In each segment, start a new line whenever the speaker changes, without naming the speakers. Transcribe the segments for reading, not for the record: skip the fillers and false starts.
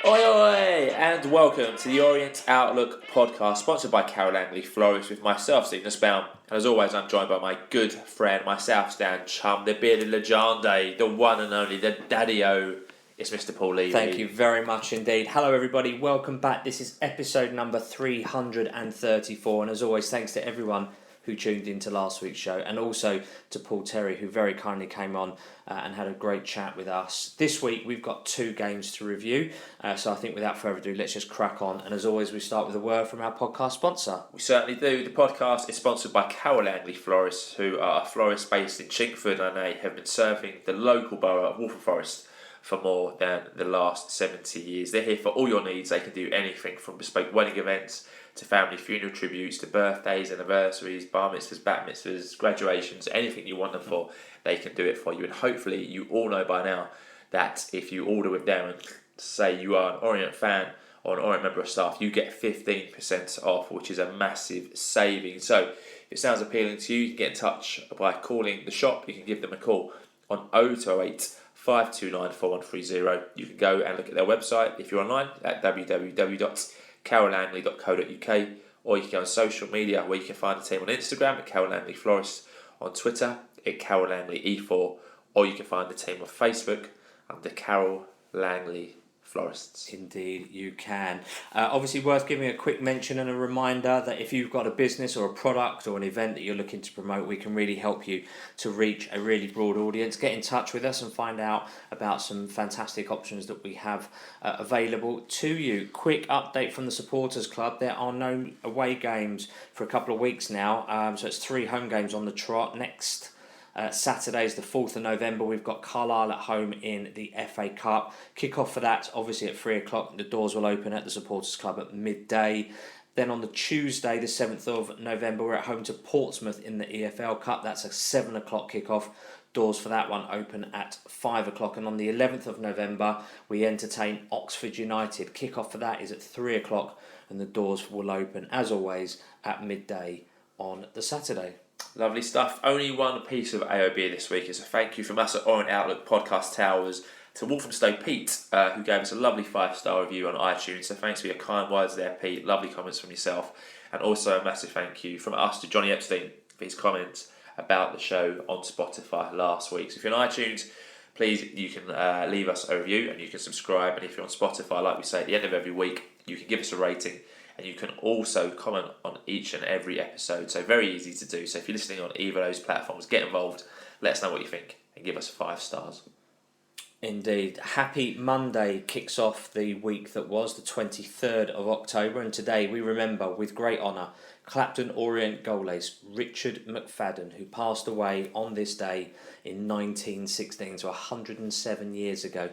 Oi oi, and welcome to the Orient Outlook podcast, sponsored by Carol Langley Florist, with myself, Stephen Spelm. And as always, I'm joined by my good friend, my South Stand chum, the bearded legende, the one and only, the daddy-o. It's Mr. Paul Levy.
Thank you very much indeed. Hello everybody, welcome back. This is episode number 334, and as always, thanks to everyone who tuned into last week's show, and also to Paul Terry, who very kindly came on and had a great chat with us. This week we've got two games to review, so I think without further ado, let's just crack on. And as always, we start with a word from our podcast sponsor.
We certainly do. The podcast is sponsored by Carol Langley Florists, who are a florist based in Chingford, and they have been serving the local borough of Waltham Forest for more than the last 70 years. They're here for all your needs. They can do anything from bespoke wedding events to family funeral tributes to birthdays, anniversaries, bar mitzvahs, bat mitzvahs, graduations, anything you want them for, they can do it for you. And hopefully you all know by now that if you order with them and say you are an Orient fan or an Orient member of staff, you get 15% off, which is a massive saving. So if it sounds appealing to you, you can get in touch by calling the shop. You can give them a call on 0208 529 4130. You can go and look at their website if you're online at www.carollangley.co.uk, or you can go on social media where you can find the team on Instagram at Carol Langley Florist, on Twitter at Carol Langley E4, or you can find the team on Facebook under Carol Langley Florists.
Indeed, you can. Obviously, worth giving a quick mention and a reminder that if you've got a business or a product or an event that you're looking to promote, we can really help you to reach a really broad audience. Get in touch with us and find out about some fantastic options that we have available to you. Quick update from the Supporters Club. There are no away games for a couple of weeks now, so it's 3 home games on the trot. Next Saturday is the 4th of November. We've got Carlisle at home in the FA Cup. Kick-off for that, obviously at 3 o'clock. The doors will open at the Supporters Club at midday. Then on the Tuesday, the 7th of November, we're at home to Portsmouth in the EFL Cup. That's a 7 o'clock kick-off. Doors for that one open at 5 o'clock. And on the 11th of November, we entertain Oxford United. Kick-off for that is at 3 o'clock, and the doors will open, as always, at midday on the Saturday.
Lovely stuff. Only one piece of AOB this week is a thank you from us at Orient Outlook Podcast Towers to Walthamstow Pete, who gave us a lovely 5-star review on iTunes. So thanks for your kind words there, Pete. Lovely comments from yourself. And also a massive thank you from us to Johnny Epstein for his comments about the show on Spotify last week. So if you're on iTunes, please, you can leave us a review and you can subscribe. And if you're on Spotify, like we say at the end of every week, you can give us a rating. And you can also comment on each and every episode. So very easy to do. So if you're listening on either of those platforms, get involved. Let us know what you think and give us 5 stars.
Indeed. Happy Monday kicks off the week that was, the 23rd of October. And today we remember with great honour Clapton Orient goal ace Richard McFadden, who passed away on this day in 1916, so 107 years ago,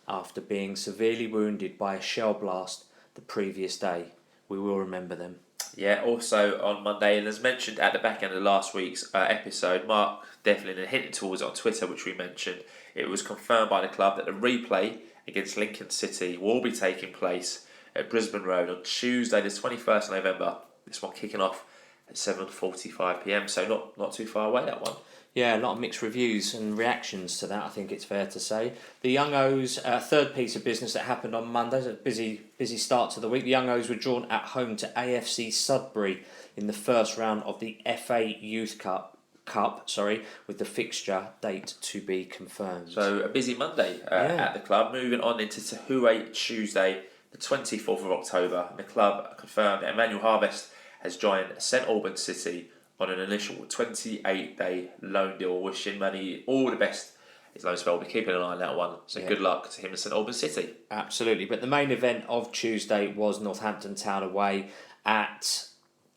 after being severely wounded by a shell blast the previous day. We will remember them.
Yeah, also on Monday, and as mentioned at the back end of last week's episode, Mark Devlin had hinted towards it on Twitter, which we mentioned. It was confirmed by the club that the replay against Lincoln City will be taking place at Brisbane Road on Tuesday, the 21st of November. This one kicking off at 7:45pm, so not too far away, that one.
Yeah, a lot of mixed reviews and reactions to that, I think it's fair to say. The Young O's third piece of business that happened on Monday, a busy start to the week. The Young O's were drawn at home to AFC Sudbury in the first round of the FA Youth Cup, with the fixture date to be confirmed.
So a busy Monday at the club. Moving on into Tahue Tuesday, the 24th of October. And the club confirmed that Emmanuel Harvest has joined St Albans City on an initial 28-day loan deal. Wishing Manny all the best. His loan spell will be keeping an eye on that one. So good luck to him and St Albans City.
Absolutely. But the main event of Tuesday was Northampton Town away at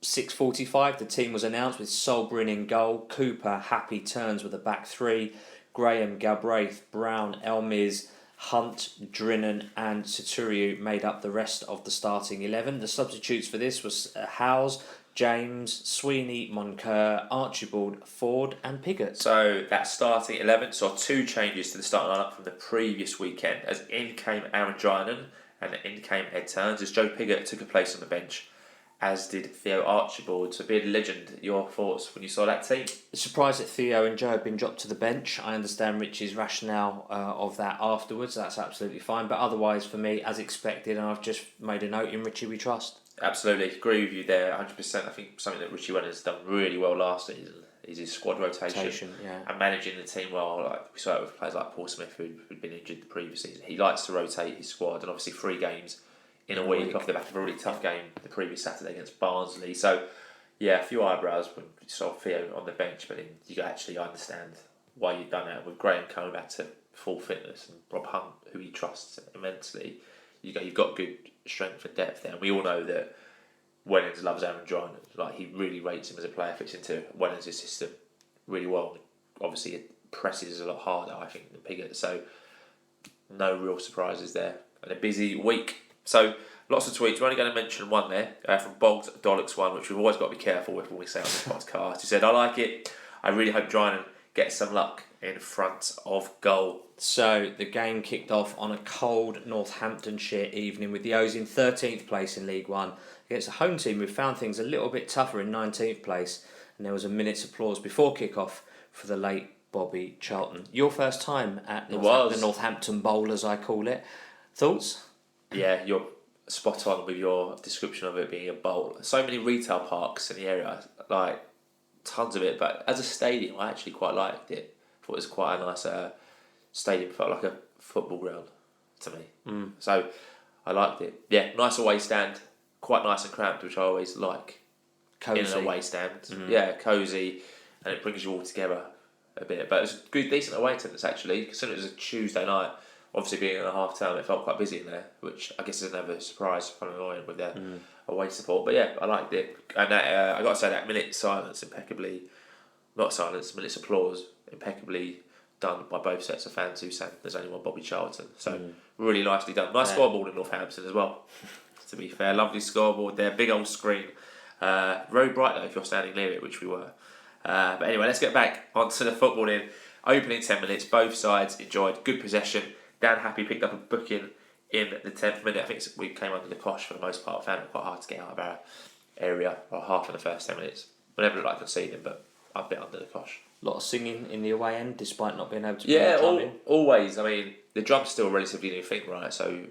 6:45. The team was announced with Solbrin in goal. Cooper, Happy turns with a back 3. Graham, Galbraith, Brown, Elmiz, Hunt, Drinnan and Saturiu made up the rest of the starting 11. The substitutes for this was Howes, James, Sweeney, Moncur, Archibald, Ford and Piggott.
So that starting 11 saw 2 changes to the starting lineup from the previous weekend, as in came Aaron Drynan and in came Ed Turns, as Joe Piggott took a place on the bench as did Theo Archibald. So being a legend, your thoughts when you saw that team?
Surprised that Theo and Joe had been dropped to the bench. I understand Richie's rationale of that afterwards. That's absolutely fine. But otherwise, for me, as expected, and I've just made a note, in Richie we trust.
Absolutely, agree with you there, 100%. I think something that Richie Wellens has done really well last season is his squad rotation and managing the team well. Like we saw it with players like Paul Smith, who'd been injured the previous season. He likes to rotate his squad, and obviously 3 games in a week off the back of a really tough game the previous Saturday against Barnsley. So, yeah, a few eyebrows when you saw Theo on the bench, but then you actually understand why you've done that. With Graham coming back to full fitness and Rob Hunt, who he trusts immensely, you've got good strength and depth there. And we all know that Wellens loves Aaron John. Like, he really rates him as a player, fits into Wellens' system really well. Obviously, it presses a lot harder, I think, than Piggott. So, no real surprises there. And a busy week. So, lots of tweets. We're only going to mention one there from Bogged Dollocks one, which we've always got to be careful with when we say on this podcast. He said, "I like it. I really hope Drynan gets some luck in front of goal."
So the game kicked off on a cold Northamptonshire evening with the O's in 13th place in League One against a home team who found things a little bit tougher in 19th place, and there was a minute's applause before kick-off for the late Bobby Charlton. Your first time at the Northampton Bowl, as I call it. Thoughts?
Yeah, you're spot on with your description of it being a bowl. So many retail parks in the area, like tons of it, but as a stadium I actually quite liked it. Thought it was quite a nice stadium, felt like a football ground to me. So I liked it. Yeah, nice away stand, quite nice and cramped, which I always like.
Cosy.
In an away stand. Yeah, cosy, and it brings you all together a bit. But it was a good, decent away attendance actually, considering it was a Tuesday night. Obviously being in a half term, it felt quite busy in there, which I guess is another surprise from Orient with their away support. But yeah, I liked it. And that, I got to say that minute's applause, impeccably done by both sets of fans who sang "There's Only One Bobby Charlton." So really nicely done. Nice scoreboard in Northampton as well, to be fair. Lovely scoreboard there, big old screen. Very bright though if you're standing near it, which we were. But anyway, let's get back onto the football in. Opening 10 minutes, both sides enjoyed good possession. Dan Happy picked up a booking in the 10th minute. I think we came under the cosh for the most part. Found it quite hard to get out of our area, or half in the first 10 minutes. We never looked like conceding, but a bit under the cosh.
A lot of singing in the away end, despite not being able to.
Yeah, always. I mean, the drum's still a relatively new thing, right? So,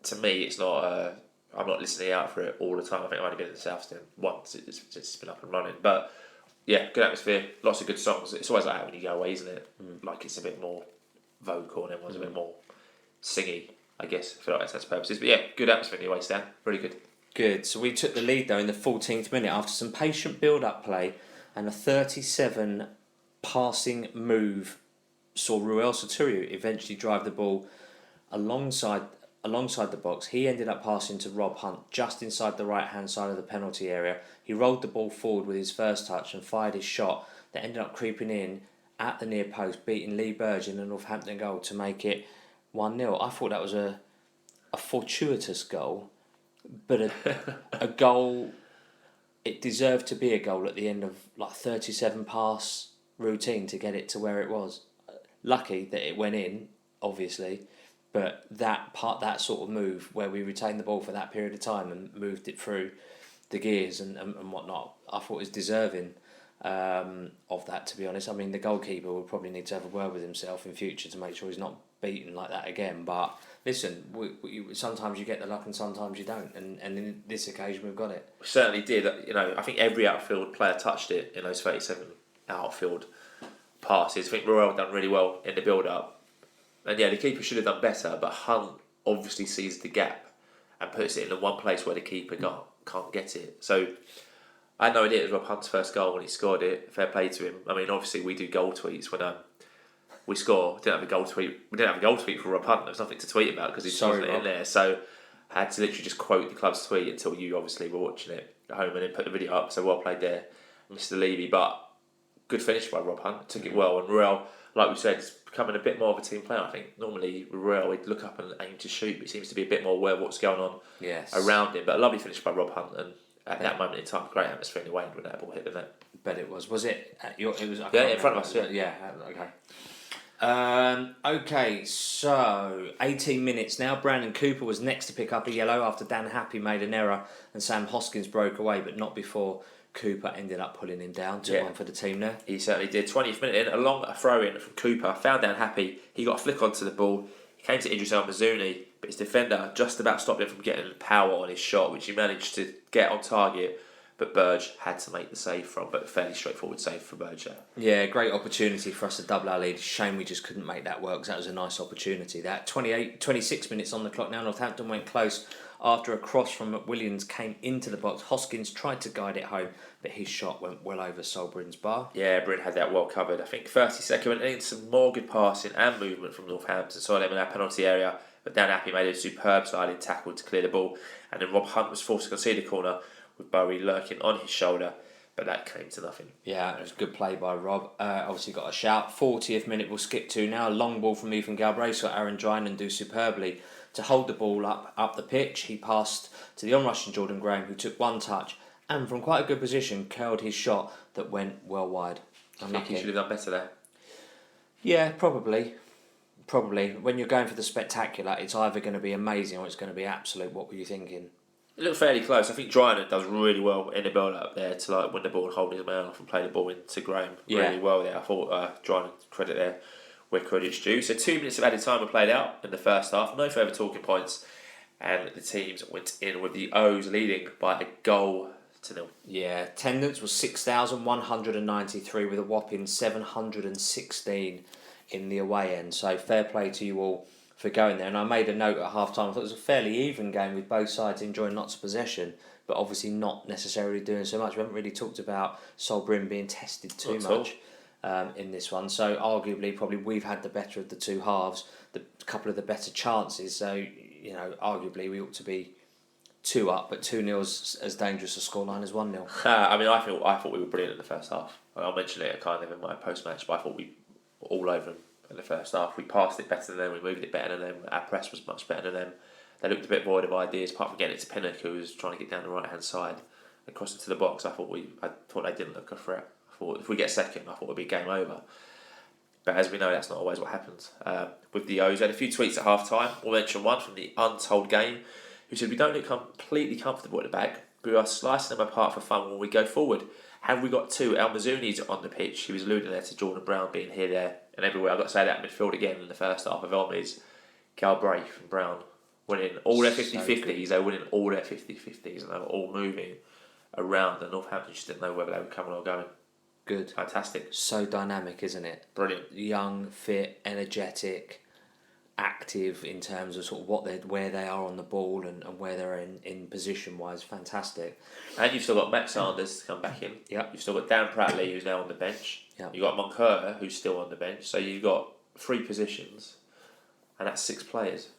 to me, it's not. I'm not listening out for it all the time. I think I've only been in the South Stand once since it's been up and running. But yeah, good atmosphere, lots of good songs. It's always like that when you go away, isn't it? Like it's a bit more vocal and everyone's a bit more singy, I guess, for like sense purposes. But yeah, good atmosphere in the away stand. Really good.
Good. So we took the lead though in the 14th minute after some patient build-up play and a 37 passing move saw Ruel Soturio eventually drive the ball alongside the box. He ended up passing to Rob Hunt just inside the right-hand side of the penalty area. He rolled the ball forward with his first touch and fired his shot that ended up creeping in at the near post, beating Lee Burge in the Northampton goal to make it 1-0. I thought that was a fortuitous goal, but a goal. It deserved to be a goal at the end of like 37 pass routine to get it to where it was. Lucky that it went in, obviously, but that sort of move where we retained the ball for that period of time and moved it through the gears and whatnot, I thought was deserving of that, to be honest. I mean, the goalkeeper will probably need to have a word with himself in future to make sure he's not beaten like that again. But listen, sometimes you get the luck and sometimes you don't, and in this occasion we've got it.
We certainly did. I think every outfield player touched it in those 37 outfield passes. I think Ruel done really well in the build-up. And yeah, the keeper should have done better, but Hunt obviously sees the gap and puts it in the one place where the keeper can't get it. So I had no idea it was Rob Hunt's first goal when he scored it. Fair play to him. I mean, obviously we do goal tweets when we score. We didn't have a goal tweet for Rob Hunt. There was nothing to tweet about because he wasn't in there. So I had to literally just quote the club's tweet until you obviously were watching it at home and then put the video up. So well played there, Mr. Levy. But good finish by Rob Hunt. Took it well. And Ruel, like we said, is becoming a bit more of a team player. I think normally with Ruel he'd look up and aim to shoot, but he seems to be a bit more aware of what's going on around him. But a lovely finish by Rob Hunt, and at that moment in time, great atmosphere in the way when that ball hit the net.
Bet it was. Was it? It was.
In front of us. Yeah.
Okay. Okay, so 18 minutes now. Brandon Cooper was next to pick up a yellow after Dan Happy made an error and Sam Hoskins broke away, but not before Cooper ended up pulling him down. Took one for the team there.
He certainly did. 20th minute in, a long throw in from Cooper, found Dan Happy. He got a flick onto the ball. He came to Idris El-Mazouni, but his defender just about stopped him from getting power on his shot, which he managed to get on target. But Burge had to make the save from, but a fairly straightforward save for Burge.
Yeah, great opportunity for us to double our lead. Shame we just couldn't make that work, because that was a nice opportunity. That 26 minutes on the clock now. Northampton went close after a cross from McWilliams came into the box. Hoskins tried to guide it home, but his shot went well over Sol Bryn's bar.
Yeah, Bryn had that well covered. I think 32nd minute in, some more good passing and movement from Northampton. Saw them in our penalty area, but Dan Happy made a superb sliding tackle to clear the ball, and then Rob Hunt was forced to concede a corner with Bowie lurking on his shoulder, but that came to nothing.
Yeah, it was a good play by Rob. Obviously got a shout. 40th minute we'll skip to now. A long ball from Ethan Galbraith, so Aaron Drinan do superbly to hold the ball up the pitch. He passed to the on-rushing Jordan Graham, who took one touch and from quite a good position curled his shot that went well wide.
I think he should have done better there.
Yeah, probably. When you're going for the spectacular, it's either going to be amazing or it's going to be absolute. What were you thinking?
It looked fairly close. I think Drinan does really well in the build up there to win the ball and hold his man off and play the ball into Graham really well there. I thought Drinan, credit there where credit's due. So 2 minutes of added time were played out in the first half. No further talking points, and the teams went in with the O's leading by a goal to nil.
Yeah, attendance was 6,193 with a whopping 716 in the away end. So fair play to you all for going there. And I made a note at half time. I thought it was a fairly even game with both sides enjoying lots of possession, but obviously not necessarily doing so much. We haven't really talked about Sol Bryn being tested too much in this one. So arguably, probably we've had the better of the two halves, the couple of the better chances. So, arguably we ought to be 2 up, but 2-0's as dangerous a scoreline as 1-0.
I thought we were brilliant in the first half. I'll mention it kind of in my post-match, but I thought we were all over them in the first half. We passed it better than them, we moved it better than them, our press was much better than them. They looked a bit void of ideas, apart from getting it to Pinnock, who was trying to get down the right-hand side and cross into the box. I thought they didn't look a threat. I thought if we get second, I thought it would be game over. But as we know, that's not always what happens. With the O's, we had a few tweets at half-time. We'll mention one from the Untold Game, who said, "We don't look completely comfortable at the back, but we are slicing them apart for fun when we go forward. Have we got 2 El-Mazouni's on the pitch?" He was alluding there to Jordan Brown being here, there and everywhere. I've got to say that midfield again in the first half of Elmy's, Galbraith and Brown winning all their 50-50s. They were winning all their 50-50s and they were all moving around, and Northampton just didn't know whether they were coming or going.
Good.
Fantastic.
So dynamic, isn't it?
Brilliant.
Young, fit, energetic, active in terms of sort of where they are on the ball and where they're in position wise. Fantastic.
And you've still got Max Sanders to come back in.
Yep.
You've still got Dan Prattley, who's now on the bench.
Yep.
You've got Moncur, who's still on the bench. So you've got 3 positions, and that's 6 players.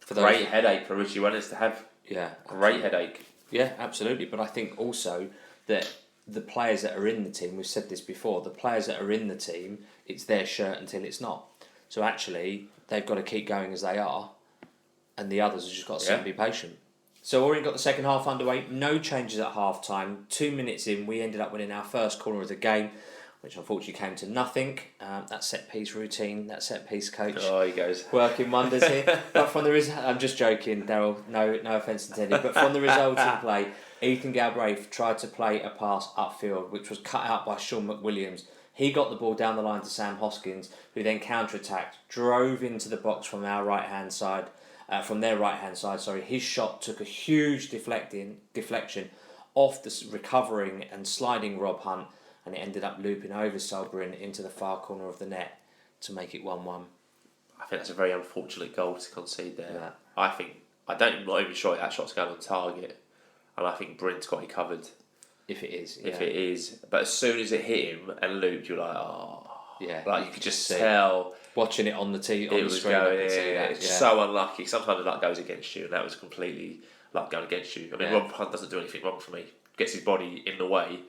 Great headache for Richie Wellens to have.
Yeah.
Great headache.
Yeah, absolutely. But I think also that the players that are in the team, we've said this before, the players that are in the team, it's their shirt until it's not. So actually, they've got to keep going as they are, and the others have just got to sit and be patient. So Orient got the second half underway, no changes at half time. 2 minutes in, we ended up winning our first corner of the game, which unfortunately came to nothing. That set piece routine, that set piece coach.
Oh, he goes.
Working wonders here. But from the I'm just joking, Daryl, no offence intended. But from the resulting play, Ethan Galbraith tried to play a pass upfield, which was cut out by Sean McWilliams. He got the ball down the line to Sam Hoskins, who then counter-attacked, drove into the box from our right-hand side, from their right-hand side. His shot took a huge deflection off the recovering and sliding Rob Hunt, and it ended up looping over Sol Bryn into the far corner of the net to make it 1-1.
I think that's a very unfortunate goal to concede there.
Yeah.
I'm not even sure that shot's going on target, and I think Bryn's got it covered.
If it is.
If it is. But as soon as it hit him and looped, you're like, oh.
Yeah.
Like you could just tell.
Watching it on the screen,
It's so unlucky. Sometimes luck goes against you, and that was completely luck going against you. I mean, Rob Hunt doesn't do anything wrong for me. Gets his body in the way,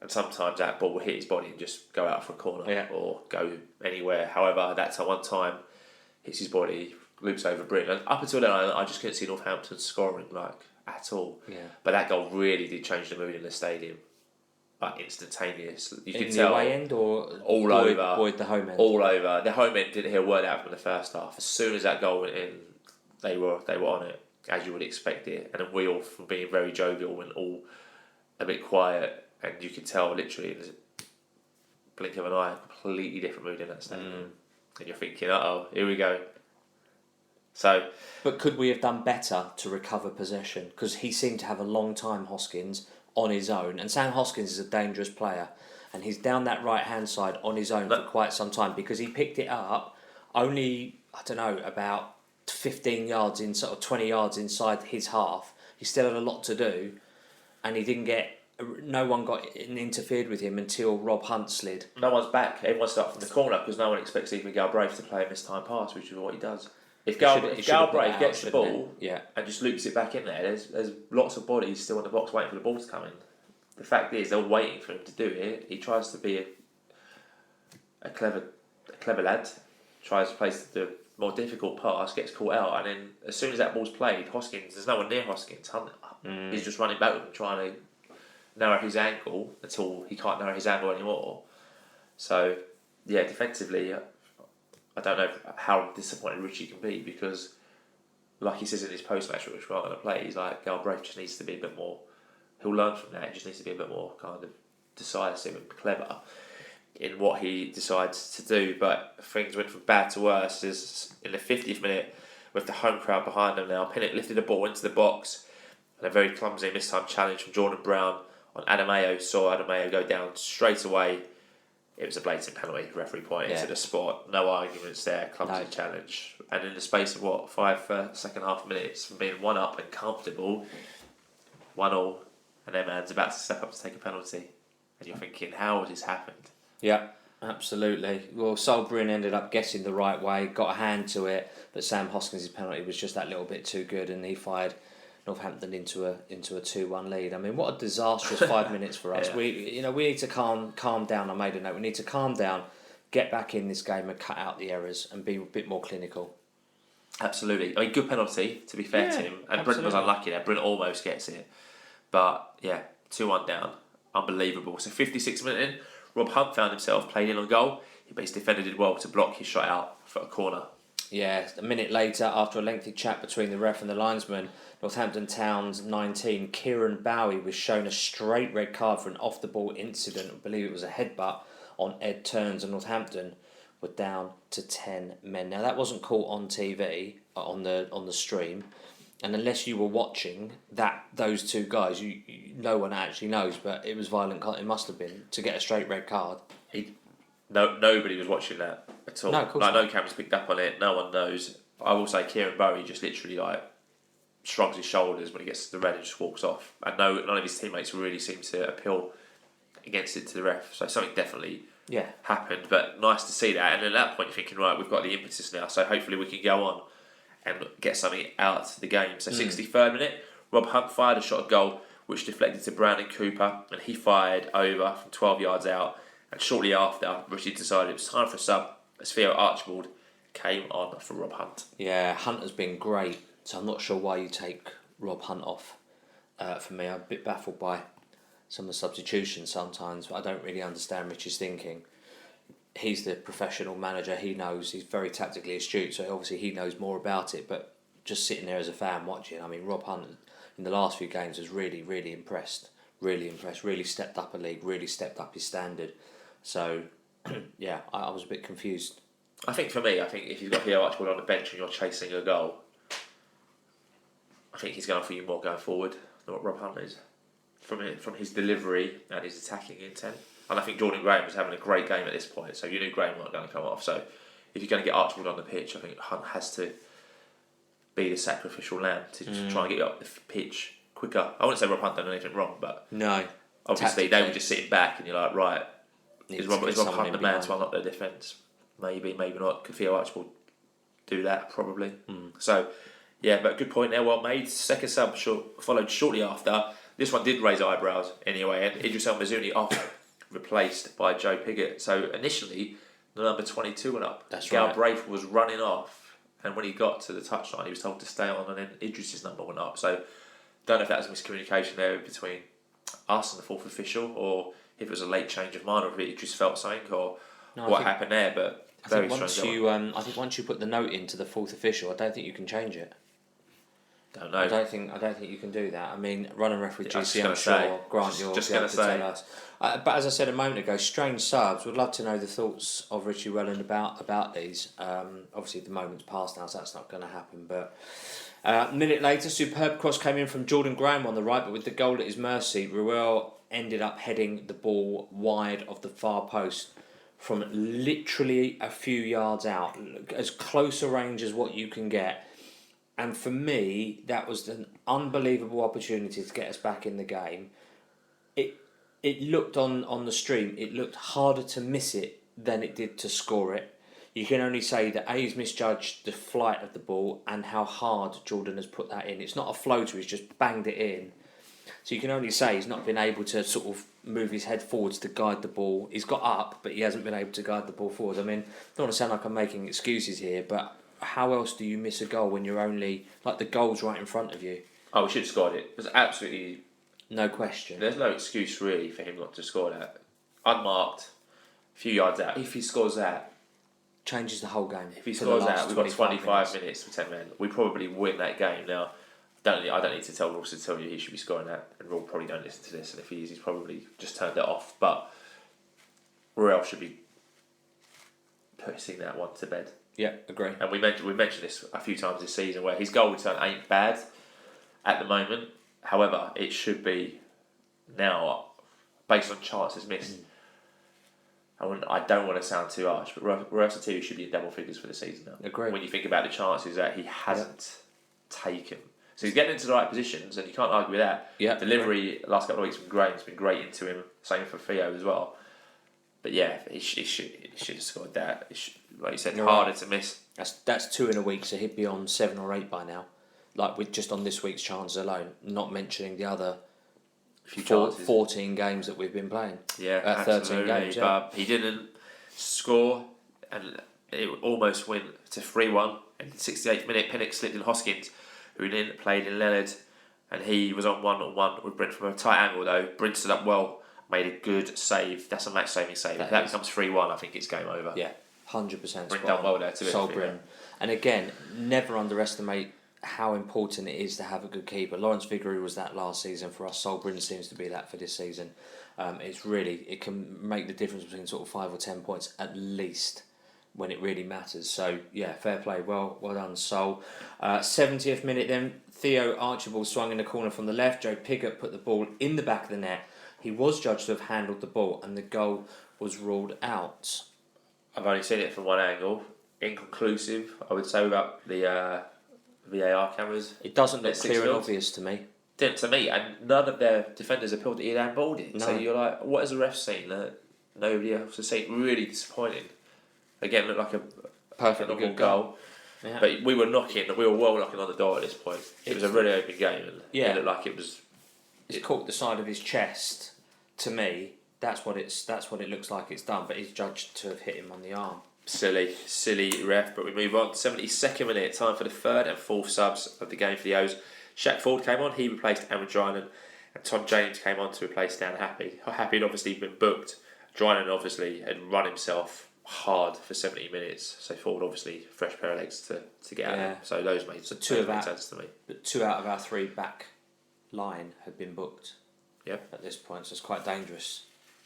and sometimes that ball will hit his body and just go out for a corner or go anywhere. However, that's one time hits his body, loops over Bryn. And up until then, I just couldn't see Northampton scoring at all.
Yeah.
But that goal really did change the mood in the stadium. like instantaneous. You
In
could
the
tell
away end or
all
Boyd,
over.
Boyd the home end?
All over. The home end didn't hear a word out from the first half. As soon as that goal went in, they were on it, as you would expect it. And then we all, from being very jovial, went all a bit quiet, and you could tell literally in the blink of an eye, a completely different mood in that stadium. And you're thinking, uh-oh, here we go. So,
but could we have done better to recover possession? Because he seemed to have a long time, Hoskins, on his own. And Sam Hoskins is a dangerous player. And he's down that right-hand side on his own for quite some time, because he picked it up only, I don't know, about 15 yards in, sort of 20 yards inside his half. He still had a lot to do. And he didn't get... No one got interfered with him until Rob Hunt slid.
no one's back. Everyone's stuck from the corner because no one expects even Galbraith to play a missed time pass, which is what he does. If Galbraith gets the ball and just loops it back in there, there's lots of bodies still in the box waiting for the ball to come in. The fact is, they're waiting for him to do it. He tries to be a clever lad, tries to place the more difficult pass, gets caught out, and then as soon as that ball's played, there's no one near Hoskins. He's just running back with him, trying to narrow his angle until he can't narrow his angle anymore. So, yeah, defensively, I don't know how disappointed Richie can be, because, like he says in his post-match, which we're not going to play, he's like, Galbraith just needs to be a bit more... He'll learn from that. He just needs to be a bit more kind of decisive and clever in what he decides to do. But things went from bad to worse as in the 50th minute, with the home crowd behind them now, Pinnock lifted the ball into the box, and a very clumsy missed-time challenge from Jordan Brown on Adamayo saw Adamayo go down straight away. It was a blatant penalty, referee pointed to the spot. No arguments there, clumsy challenge. And in the space of, 5 second half minutes, from being 1-up and comfortable, 1-1, and their man's about to step up to take a penalty. And you're thinking, how has this happened?
Yeah, absolutely. Well, Solbreen ended up guessing the right way, got a hand to it, but Sam Hoskins' penalty was just that little bit too good, and he fired Northampton into a 2-1 lead. I mean, what a disastrous 5 minutes for us. We need to calm down. I made a note. We need to calm down, get back in this game, and cut out the errors and be a bit more clinical.
Absolutely. I mean, good penalty, to be fair to him. And Brent was unlucky there. Brent almost gets it. But, 2-1 down. Unbelievable. So 56 minutes in, Rob Hunt found himself played in on goal. But his defender did well to block his shot out for a corner.
Yeah, a minute later, after a lengthy chat between the ref and the linesman, Northampton Town's 19, Kieran Bowie, was shown a straight red card for an off-the-ball incident. I believe it was a headbutt on Ed Turns, and Northampton were down to 10 men. Now, that wasn't caught on TV, on the stream, and unless you were watching those two guys, no one actually knows, but it was violent. It must have been, to get a straight red card.
Nobody was watching that at all.
No, of course not.
No cameras picked up on it. No one knows. I will say Kieran Bowie just literally shrugs his shoulders when he gets to the red and just walks off. And none of his teammates really seem to appeal against it to the ref. So something definitely happened. But nice to see that. And at that point you're thinking, right, we've got the impetus now. So hopefully we can go on and get something out of the game. So 63rd minute, Rob Hunt fired a shot at goal, which deflected to Brandon Cooper, and he fired over from 12 yards out. And shortly after, Richie decided it was time for a sub, as Theo Archibald came on for Rob Hunt. Yeah,
Hunt has been great, so I'm not sure why you take Rob Hunt off. For me, I'm a bit baffled by some of the substitutions sometimes, but I don't really understand Richie's thinking. He's the professional manager, he knows, he's very tactically astute, so obviously he knows more about it, but just sitting there as a fan watching, I mean, Rob Hunt in the last few games has really, really impressed, really stepped up a league, really stepped up his standard. So, I was a bit confused.
I think if you've got Theo Archibald on the bench and you're chasing a goal, I think he's going to offer you more going forward than what Rob Hunt is. From his delivery and his attacking intent. And I think Jordan Graham was having a great game at this point, so you knew Graham wasn't going to come off. So if you're going to get Archibald on the pitch, I think Hunt has to be the sacrificial lamb to just try and get you up the pitch quicker. I wouldn't say Rob Hunt done anything wrong, but
no,
obviously they were just sitting back and you're like, right, is Rob Hunt the man to unlock their defence? Maybe not. Could Theo Archibald do that? Probably. So, but good point there, well made. Second sub followed shortly after. This one did raise eyebrows anyway, and Idris El Mazouni off, replaced by Joe Pigott. So initially, the number 22 went up.
That's
Galbraith was running off, and when he got to the touchline, he was told to stay on, and then Idris's number went up. So, don't know if that was miscommunication there between us and the fourth official, or if it was a late change of mind or if he just felt something or
No,
what happened there. But
I
very
think
strange.
I think once you put the note into the fourth official, I don't think you can change it.
Don't know.
I don't think you can do that. I mean, running referee
I was
GC, I'm
just
sure.
gonna say,
Grant, you'll be able to tell us. But as I said a moment ago, strange subs. Would love to know the thoughts of Richie Welland about these. Obviously, the moment's passed now, so that's not going to happen. But a minute later, superb cross came in from Jordan Graham on the right, but with the goal at his mercy, Ruel ended up heading the ball wide of the far post from literally a few yards out, as close a range as what you can get. And for me, that was an unbelievable opportunity to get us back in the game. It looked on the stream, it looked harder to miss it than it did to score it. You can only say that he's misjudged the flight of the ball and how hard Jordan has put that in. It's not a floater, he's just banged it in. So you can only say he's not been able to sort of move his head forwards to guide the ball. He's got up, but he hasn't been able to guide the ball forward. I mean, I don't want to sound like I'm making excuses here, but how else do you miss a goal when you're only, like, the goal's right in front of you?
Oh, we should have scored it. There's absolutely
no question.
There's no excuse really for him not to score that. Unmarked, a few yards out. If he scores that,
changes the whole game.
If he scores that, we've got 25 minutes for 10 men. We probably win that game now. I don't need to tell Ross to tell you he should be scoring that, and Roll probably don't listen to this. And if he is, he's probably just turned it off. But Royale should be putting that one to bed.
Yeah, agree.
And we mentioned this a few times this season where his goal return ain't bad at the moment. However, it should be now based on chances missed. I don't want to sound too harsh, but Rossatier should be in double figures for the season now.
Agree.
When you think about the chances that he hasn't taken. So he's getting into the right positions, and you can't argue with that.
Yeah.
Delivery the last couple of weeks has been great. It's been great into him. Same for Theo as well. But yeah, he should have scored that. Like you said, harder to miss.
That's 2 in a week, so he'd be on 7 or 8 by now. Like with just on this week's chances alone, not mentioning the other 14 games that we've been playing.
Yeah,
13 games. Yeah.
But he didn't score, and it almost went to 3-1. In the 68th minute, Pinnock slipped in Hoskins, who then played in Leonard, and he was on 1-on-1 with Brent from a tight angle though. Brent stood up well, made a good save. That's a match-saving save. If that becomes 3-1, I think it's game over.
Yeah, 100%.
Brent done well there too.
Sol Bryn. And again, never underestimate how important it is to have a good keeper. Lawrence Vigouroux was that last season for us. Sol Bryn seems to be that for this season. It can make the difference between sort of 5 or 10 points at least when it really matters. So yeah, fair play. Well done, Sol. 70th minute then, Theo Archibald swung in the corner from the left. Joe Pigott put the ball in the back of the net. He was judged to have handled the ball, and the goal was ruled out.
I've only seen it from one angle. Inconclusive, I would say, without the VAR cameras.
It doesn't look clear and obvious to me.
Didn't to me, and none of their defenders appealed that he had handballed it. No. So you're like, what has the ref seen that nobody else has seen? Really disappointing. Again, looked like a
perfectly good goal.
Yeah. But we were well knocking on the door at this point. It was a really open game, and it looked like it was.
It's caught the side of his chest. To me, that's what it looks like it's done. But he's judged to have hit him on the arm.
Silly ref. But we move on. 72nd minute, time for the third and fourth subs of the game for the O's. Shaq Ford came on. He replaced Aaron Drynan, and Tom James came on to replace Dan Happy. Happy had obviously been booked. Drynan obviously had run himself hard for 70 minutes. So Ford obviously fresh pair of legs to get out of. So those made sense to me.
But 2 out of our 3 back line had been booked.
Yep.
At this point, so it's quite dangerous,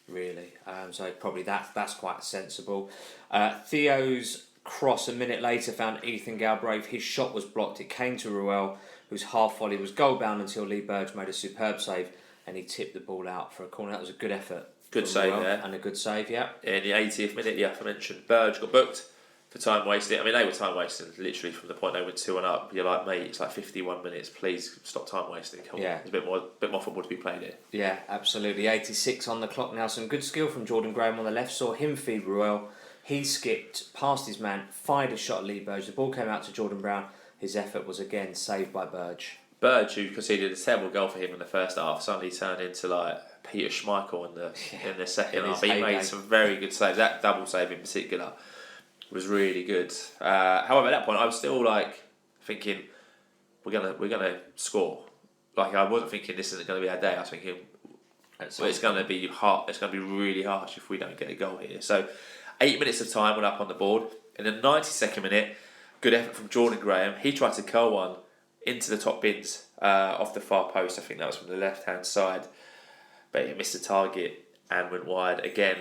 really. So probably that's quite sensible. Theo's cross a minute later found Ethan Galbraith. His shot was blocked. It came to Ruel, whose half volley was goal bound until Lee Burge made a superb save, and he tipped the ball out for a corner. That was a good effort.
Good save
Ruel,
there.
And a good save, yeah.
In the 80th minute, the aforementioned Burge got booked for time wasted. I mean, they were time wasting literally from the point they went 2-1 up. You're like, mate, it's like 51 minutes. Please stop time wasting. Come on. There's a bit more football to be played here.
Yeah, absolutely. 86 on the clock now. Some good skill from Jordan Graham on the left. Saw him feed Ruel. He skipped past his man, fired a shot at Lee Burge. The ball came out to Jordan Brown. His effort was again saved by Burge.
Burge, who conceded a terrible goal for him in the first half, suddenly turned into like Peter Schmeichel in the second half. He made some very good saves. That double save in particular was really good. However, at that point, I was still like thinking we're gonna score. Like I wasn't thinking this isn't going to be our day. I was thinking But it's going to be hard. It's going to be really harsh if we don't get a goal here. So, 8 minutes of time, we're up on the board. In the 92nd minute, good effort from Jordan Graham. He tried to curl one into the top bins off the far post. I think that was from the left-hand side. But he missed the target and went wide. Again,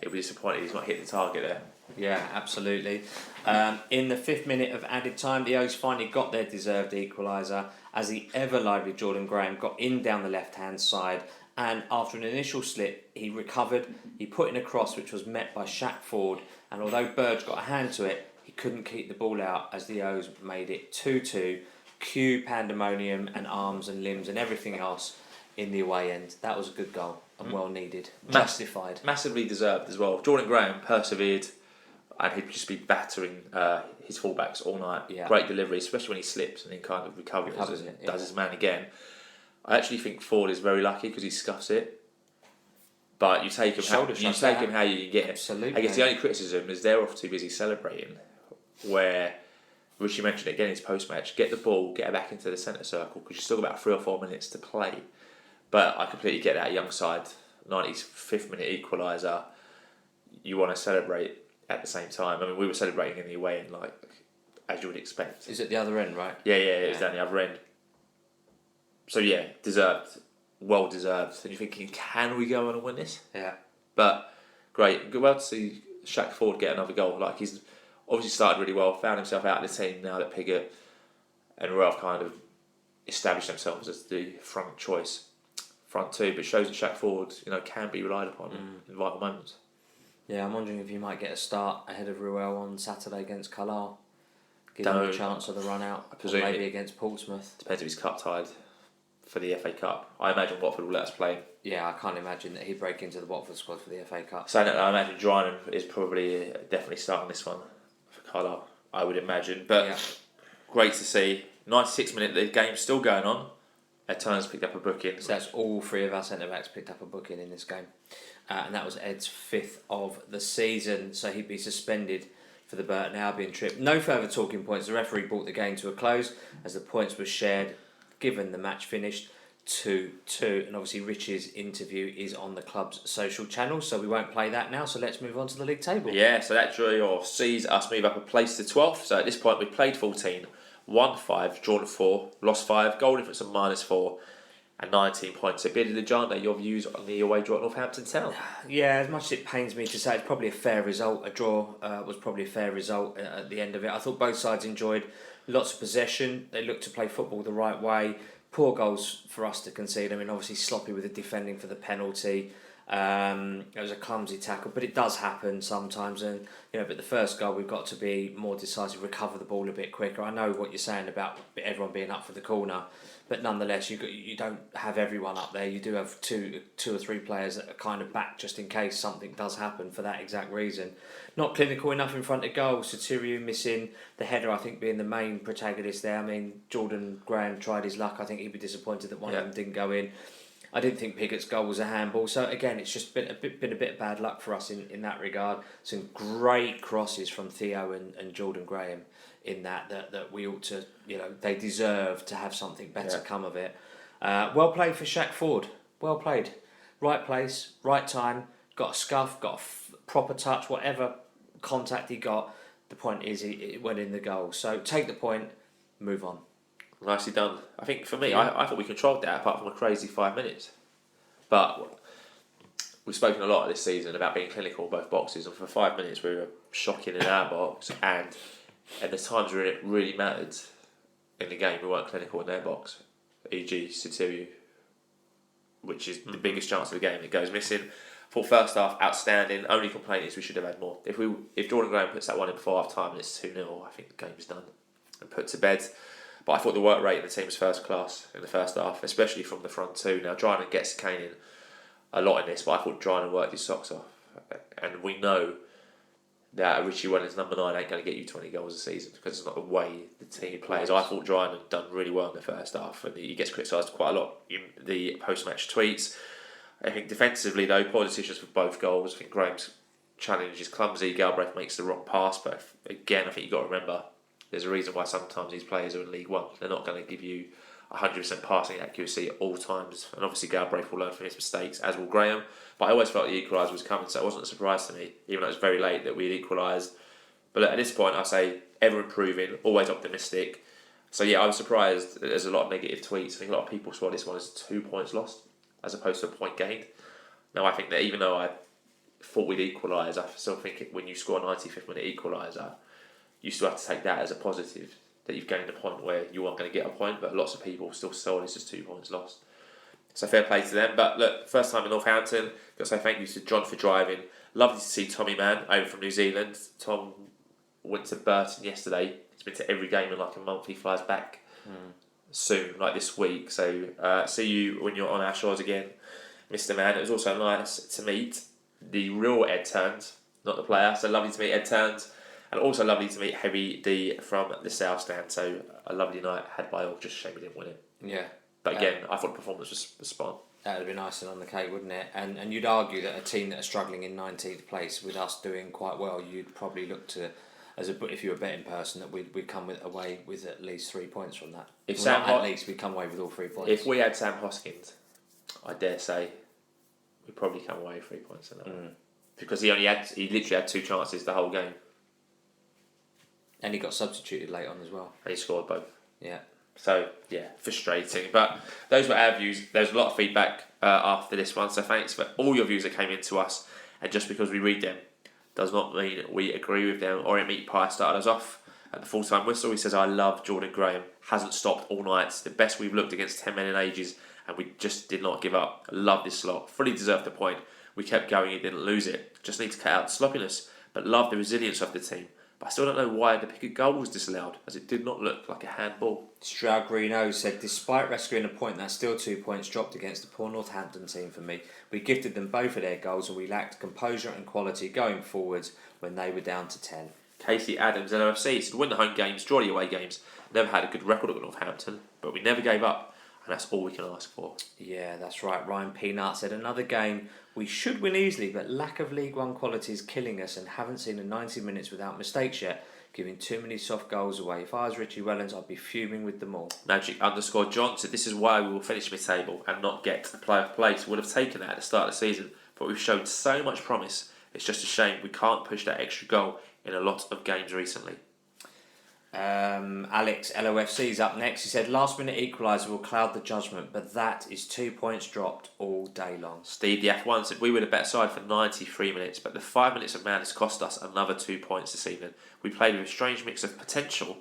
it was disappointing he's not hit the target there.
Yeah, absolutely. In the 5th minute of added time, the O's finally got their deserved equaliser as the ever-lively Jordan Graham got in down the left-hand side, and after an initial slip, he recovered, he put in a cross which was met by Shaq Ford, and although Burge got a hand to it, he couldn't keep the ball out as the O's made it 2-2. Cue pandemonium and arms and limbs and everything else in the away end. That was a good goal and well needed. Justified.
Massively deserved as well. Jordan Graham persevered and he'd just be battering his fullbacks all night. Yeah. Great delivery, especially when he slips and then kind of recovers and does his man again. I actually think Ford is very lucky because he scuffs it. But you take him how you get him.
Absolutely.
I guess the only criticism is they're off too busy celebrating, where Richie mentioned it again in his post-match, get the ball, get it back into the centre circle because you've still got about 3 or 4 minutes to play. But I completely get that young side, 95th minute equaliser, you want to celebrate at the same time. I mean, we were celebrating in the away end, like, as you would expect.
Is it the other end, right?
Yeah, it was down the other end. So yeah, deserved, well deserved. And you're thinking, can we go on and win this?
Yeah.
But great, good well to see Shaq Ford get another goal. Like, he's obviously started really well, found himself out of the team now that Piggott and Ralph kind of established themselves as the front two, but shows that Shaq Ford, can be relied upon in vital moments.
Yeah, I'm wondering if you might get a start ahead of Ruel on Saturday against Carlisle. Give him a chance of the run out, or maybe against Portsmouth.
Depends if he's cup tied for the FA Cup. I imagine Watford will let us play him.
Yeah, I can't imagine that he'd break into the Watford squad for the FA Cup.
Saying that, I imagine Drynan is probably definitely starting this one for Carlisle, I would imagine. But great to see. 96 minute, the game's still going on. Turner's picked up a booking.
So that's all 3 of our centre-backs picked up a booking in this game. And that was Ed's 5th of the season, so he'd be suspended for the Burton Albion trip. No further talking points. The referee brought the game to a close as the points were shared, given the match finished 2-2. And obviously Rich's interview is on the club's social channels, so we won't play that now. So let's move on to the league table. Yeah, so that draw sees us move up a place to 12th. So at this point we've played 14, won 5, drawn 4, lost 5, goal difference of -4. And 19 points. So, Billy Legenda, your views on the away draw at Northampton Town? Yeah, as much as it pains me to say, it's probably a fair result. A draw was probably a fair result at the end of it. I thought both sides enjoyed lots of possession. They looked to play football the right way. Poor goals for us to concede. I mean, obviously sloppy with the defending for the penalty. It was a clumsy tackle, but it does happen sometimes. And but the first goal, we've got to be more decisive, recover the ball a bit quicker. I know what you're saying about everyone being up for the corner. But nonetheless, you don't have everyone up there. You do have two or three players that are kind of back just in case something does happen for that exact reason. Not clinical enough in front of goal. Sotiriou missing the header, I think, being the main protagonist there. I mean, Jordan Graham tried his luck. I think he'd be disappointed that one of them didn't go in. I didn't think Piggott's goal was a handball. So again, it's just been a bit of bad luck for us in that regard. Some great crosses from Theo and Jordan Graham in that we ought to, they deserve to have something better come of it. Well played for Shaq Ford. Well played. Right place, right time. Got a scuff, got a proper touch, whatever contact he got. The point is, it went in the goal. So take the point, move on.
Nicely done. I think for me, I thought we controlled that apart from a crazy 5 minutes. But we've spoken a lot this season about being clinical in both boxes, and for 5 minutes we were shocking in our box, and the times where it really mattered in the game, we weren't clinical in their box. E.g. Sotiriou, which is the biggest chance of the game that goes missing. I thought first half outstanding. Only complaint is we should have had more. If Jordan Graham puts that one in before half time and it's 2-0, I think the game's done and put to bed. But I thought the work rate in the team was first class in the first half, especially from the front two. Now Drynan gets Kane in a lot in this, but I thought Drynan worked his socks off, and we know that Richie Wellens number 9 ain't going to get you 20 goals a season because it's not the way the team plays. I thought Drynan done really well in the first half, and he gets criticised quite a lot in the post-match tweets. I think defensively though, poor decisions for both goals. I think Graham's challenge is clumsy. Galbraith makes the wrong pass, but again, I think you've got to remember there's a reason why sometimes these players are in League One. They're not going to give you 100% passing accuracy at all times. And obviously Galbraith will learn from his mistakes, as will Graham. But I always felt the equaliser was coming, so it wasn't a surprise to me, even though it was very late that we'd equalised. But at this point, I say ever improving, always optimistic. So yeah, I was surprised. There's a lot of negative tweets. I think a lot of people saw this one as 2 points lost, as opposed to a point gained. Now I think that even though I thought we'd equalise, I still think when you score a 95th minute equaliser, you still have to take that as a positive, that you've gained a point where you aren't going to get a point, but lots of people still saw this as 2 points lost. So fair play to them. But look, first time in Northampton, got to say thank you to John for driving. Lovely to see Tommy Man over from New Zealand. Tom went to Burton yesterday. He's been to every game in like a month. He flies back soon, like this week. So see you when you're on our shores again, Mr. Man. It was also nice to meet the real Ed Turns, not the player. So lovely to meet Ed Turns. And also lovely to meet Heavy D from the South Stand. So a lovely night had by all. Just a shame we didn't win it.
Yeah.
But again, I thought the performance was spot on.
That would be nice and on the cake, wouldn't it? And you'd argue that a team that are struggling in 19th place, with us doing quite well, you'd probably look to, if you were a betting person, that we'd come away with at least 3 points from that. At least we'd come away with all 3 points.
If we had Sam Hoskins, I dare say we'd probably come away with 3 points in that. Because he literally had 2 chances the whole game.
And he got substituted late on as well.
And he scored both.
Yeah.
So, yeah, frustrating. But those were our views. There's a lot of feedback after this one. So thanks for all your views that came in to us. And just because we read them does not mean we agree with them. Orient Meat Pie started us off at the full-time whistle. He says, I love Jordan Graham. Hasn't stopped all night. It's the best we've looked against 10 men in ages. And we just did not give up. Love this slot. Fully deserved the point. We kept going and didn't lose it. Just need to cut out the sloppiness. But love the resilience of the team. But I still don't know why the Pickett goal was disallowed, as it did not look like a handball.
Stroud Greeno said, despite rescuing a point, that's still 2 points dropped against the poor Northampton team for me. We gifted them both of their goals and we lacked composure and quality going forwards when they were down to 10.
Casey Adams, LOFC, said, win the home games, draw the away games. Never had a good record at Northampton, but we never gave up, and that's all we can ask for.
Yeah, that's right. Ryan Peanut said, another game we should win easily, but lack of League One quality is killing us and haven't seen a 90 minutes without mistakes yet, giving too many soft goals away. If I was Richie Wellens, I'd be fuming with them all.
Magic_John said, this is why we will finish mid-table and not get a playoff place. Would have taken that at the start of the season, but we've showed so much promise. It's just a shame we can't push that extra goal in a lot of games recently.
Alex LOFC is up next. He said last minute equaliser will cloud the judgment, but that is 2 points dropped all day long.
Steve the F1 said we were the better side for 93 minutes, but the 5 minutes of madness cost us another 2 points this evening. We played with a strange mix of potential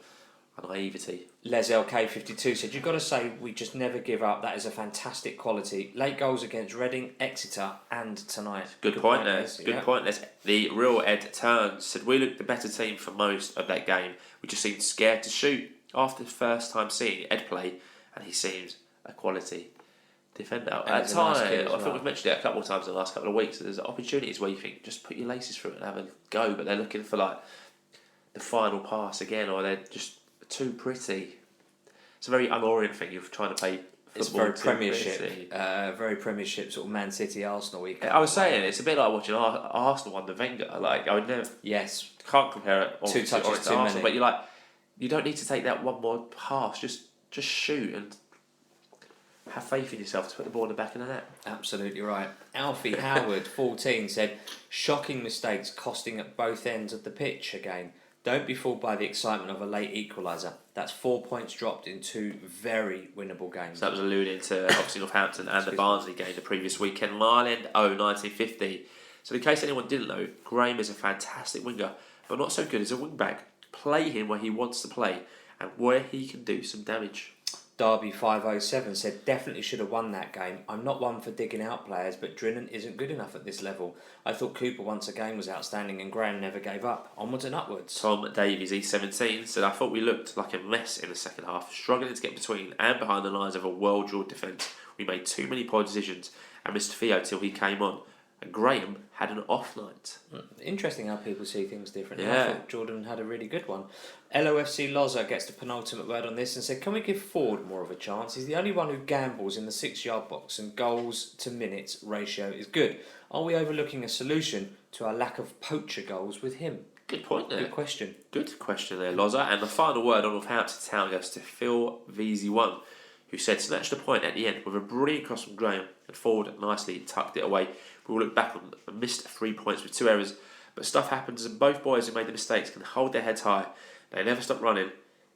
and naivety.
Les LK52 said you've got to say we just never give up. That is a fantastic quality. Late goals against Reading, Exeter and tonight.
Good point there. Good point. The real Ed Turns said we looked the better team for most of that game. We just seemed scared to shoot. After the first time seeing Ed play, and he seems a quality defender. At times, I think we've mentioned it a couple of times in the last couple of weeks. There's opportunities where you think just put your laces through it and have a go, but they're looking for like the final pass again, or they're just too pretty. It's a very un-Orient thing. You're trying to play football.
It's very Premiership sort of Man City Arsenal week.
I was saying it's a bit like watching Arsenal under Wenger. Like I would never.
Yes.
Can't compare it.
Two touches too many.
But you don't need to take that one more pass. Just shoot and have faith in yourself to put the ball in the back of the net.
Absolutely right. Alfie Howard 14 said shocking mistakes costing at both ends of the pitch again. Don't be fooled by the excitement of a late equaliser. That's 4 points dropped in 2 very winnable games.
So that was alluding to obviously Northampton and the Barnsley game the previous weekend. Marland 1950. So in case anyone didn't know, Graham is a fantastic winger, but not so good as a wing back. Play him where he wants to play and where he can do some damage.
Derby 507 said definitely should have won that game. I'm not one for digging out players, but Drinnan isn't good enough at this level. I thought Cooper once again was outstanding and Graham never gave up. Onwards and upwards.
Tom Davies E17 said I thought we looked like a mess in the second half, struggling to get between and behind the lines of a well-drilled defence. We made too many poor decisions and missed Theo till he came on. And Graham had an off night.
Interesting how people see things differently.
Yeah.
I thought Jordan had a really good one. LOFC Loza gets the penultimate word on this and said, can we give Ford more of a chance? He's the only one who gambles in the 6-yard box and goals to minutes ratio is good. Are we overlooking a solution to our lack of poacher goals with him?
Good point there.
Good question.
Good question there, Loza. And the final word on Northampton Town goes to Phil VZ1, who said, snatched a point at the end with a brilliant cross from Graham, and Ford nicely tucked it away. We will look back on a missed 3 points with 2 errors, but stuff happens, and both boys who made the mistakes can hold their heads high. They never stop running,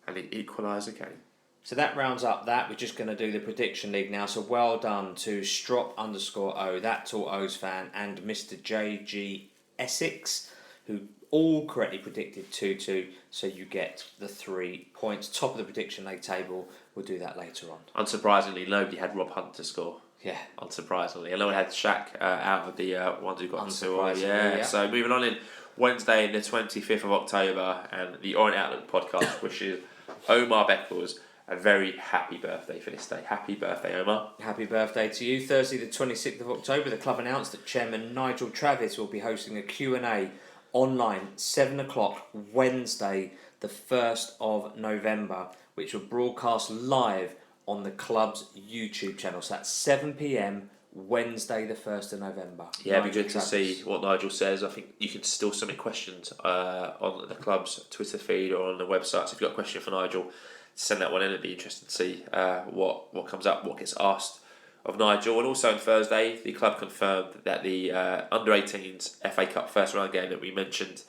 and they equalise the game.
So that rounds up that. We're just going to do the prediction league now. So well done to Strop_O, that tall O's fan, and Mr. JG Essex, who all correctly predicted 2-2. So you get the 3 points. Top of the prediction league table. We'll do that later on.
Unsurprisingly, nobody had Rob Hunt to score.
Yeah.
Unsurprisingly. No one had Shaq out of the ones who got to.
Yeah.
So moving on in Wednesday, the 25th of October, and the Orient Outlook podcast wishes Omar Beckles a very happy birthday for this day. Happy birthday, Omar.
Happy birthday to you. Thursday the 26th of October, the club announced that Chairman Nigel Travis will be hosting a Q&A online 7 o'clock Wednesday the 1st of November, which will broadcast live on the club's YouTube channel. So that's 7 p.m. Wednesday the 1st of November.
Yeah, it'd be good to see what Nigel says. I think you can still submit questions on the club's Twitter feed or on the website. So if you've got a question for Nigel, send that one in. It'd be interesting to see what comes up, what gets asked of Nigel. And also on Thursday, the club confirmed that the under-18s FA Cup first round game that we mentioned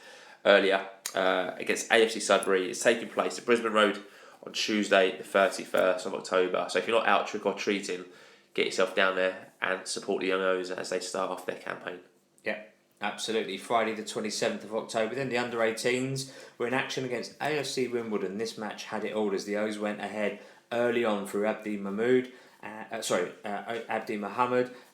earlier against AFC Sudbury is taking place at Brisbane Road on Tuesday the 31st of October. So if you're not out trick or treating, get yourself down there and support the Young O's as they start off their campaign.
Yeah, absolutely. Friday the 27th of October, then the under-18s were in action against AFC Wimbledon. This match had it all as the O's went ahead early on through Abdi Mohamed,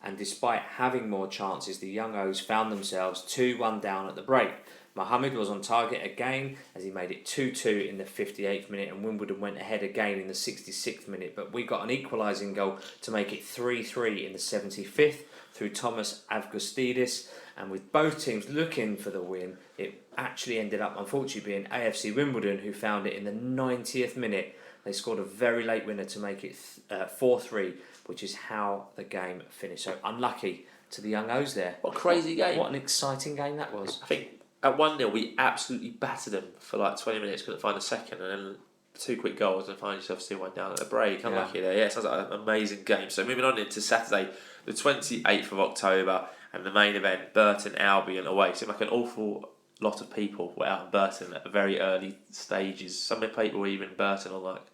and despite having more chances, the Young O's found themselves 2-1 down at the break. Mohamed was on target again as he made it 2-2 in the 58th minute, and Wimbledon went ahead again in the 66th minute, but we got an equalising goal to make it 3-3 in the 75th through Thomas Avgustidis. And with both teams looking for the win, it actually ended up unfortunately being AFC Wimbledon who found it in the 90th minute. They scored a very late winner to make it 4-3, which is how the game finished. So unlucky to the Young O's there.
What a crazy game.
What an exciting game that was.
I think at 1-0 we absolutely battered them for like 20 minutes, couldn't find a second, and then 2 quick goals and find yourself 2-1 down at the break. Unlucky there. Yeah, it sounds like an amazing game. So moving on into Saturday, the 28th of October, and the main event, Burton Albion away. Seemed like an awful lot of people were out in Burton at very early stages. Some people were even in Burton on like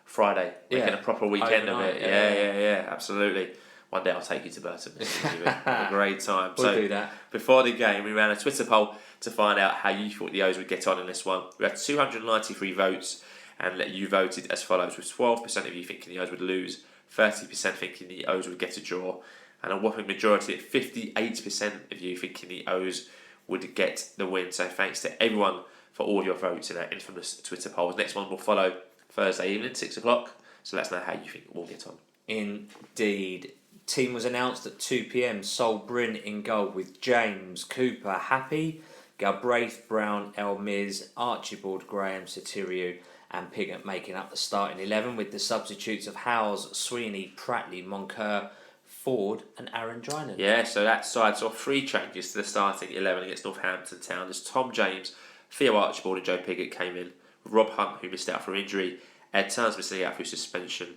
Friday, making a proper weekend of it. Yeah, absolutely. One day I'll take you to Burton. Have a great time.
We'll do that.
Before the game, we ran a Twitter poll to find out how you thought the O's would get on in this one. We had 293 votes, and you voted as follows, with 12% of you thinking the O's would lose, 30% thinking the O's would get a draw, and a whopping majority at 58% of you thinking the O's would get the win. So thanks to everyone for all your votes in that infamous Twitter polls. Next one will follow Thursday evening, 6 o'clock. So let us know how you think we'll get on.
Indeed. Team was announced at 2 p.m. Sol Bryn in goal with James Cooper Happy, Galbraith Brown Elmiz, Archibald Graham Sotiriou, and Pigott making up the starting 11 with the substitutes of Howes, Sweeney, Pratley, Moncur, Ford and Aaron Drinan.
Yeah, so that side saw 3 changes to the starting 11 against Northampton Town as Tom James, Theo Archibald and Joe Pigott came in, with Rob Hunt, who missed out for injury, Ed Turns missing out through suspension,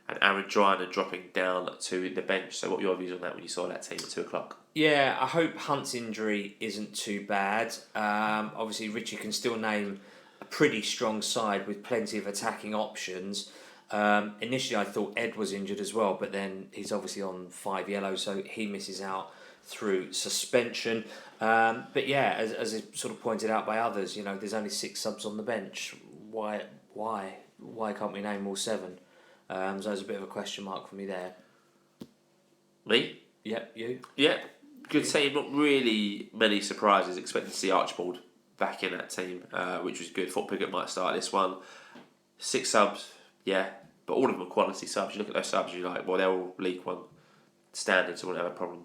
and Aaron Drinan dropping down to the bench. So what were your views on that when you saw that team at 2 o'clock?
Yeah, I hope Hunt's injury isn't too bad. Obviously Richie can still name a pretty strong side with plenty of attacking options. Initially I thought Ed was injured as well, but then he's obviously on 5 yellows, so he misses out through suspension. But yeah, as is sort of pointed out by others, you know, there's only 6 subs on the bench. Why can't we name all 7? So there's a bit of a question mark for me there.
Me?
Yep, you?
Yeah, good team. Not really many surprises. Expected to see Archibald back in that team, which was good. Thought Pigott might start this one. 6 subs, yeah, but all of them are quality subs. You look at those subs, you're like, well, they're all League One standards, so we won't have a problem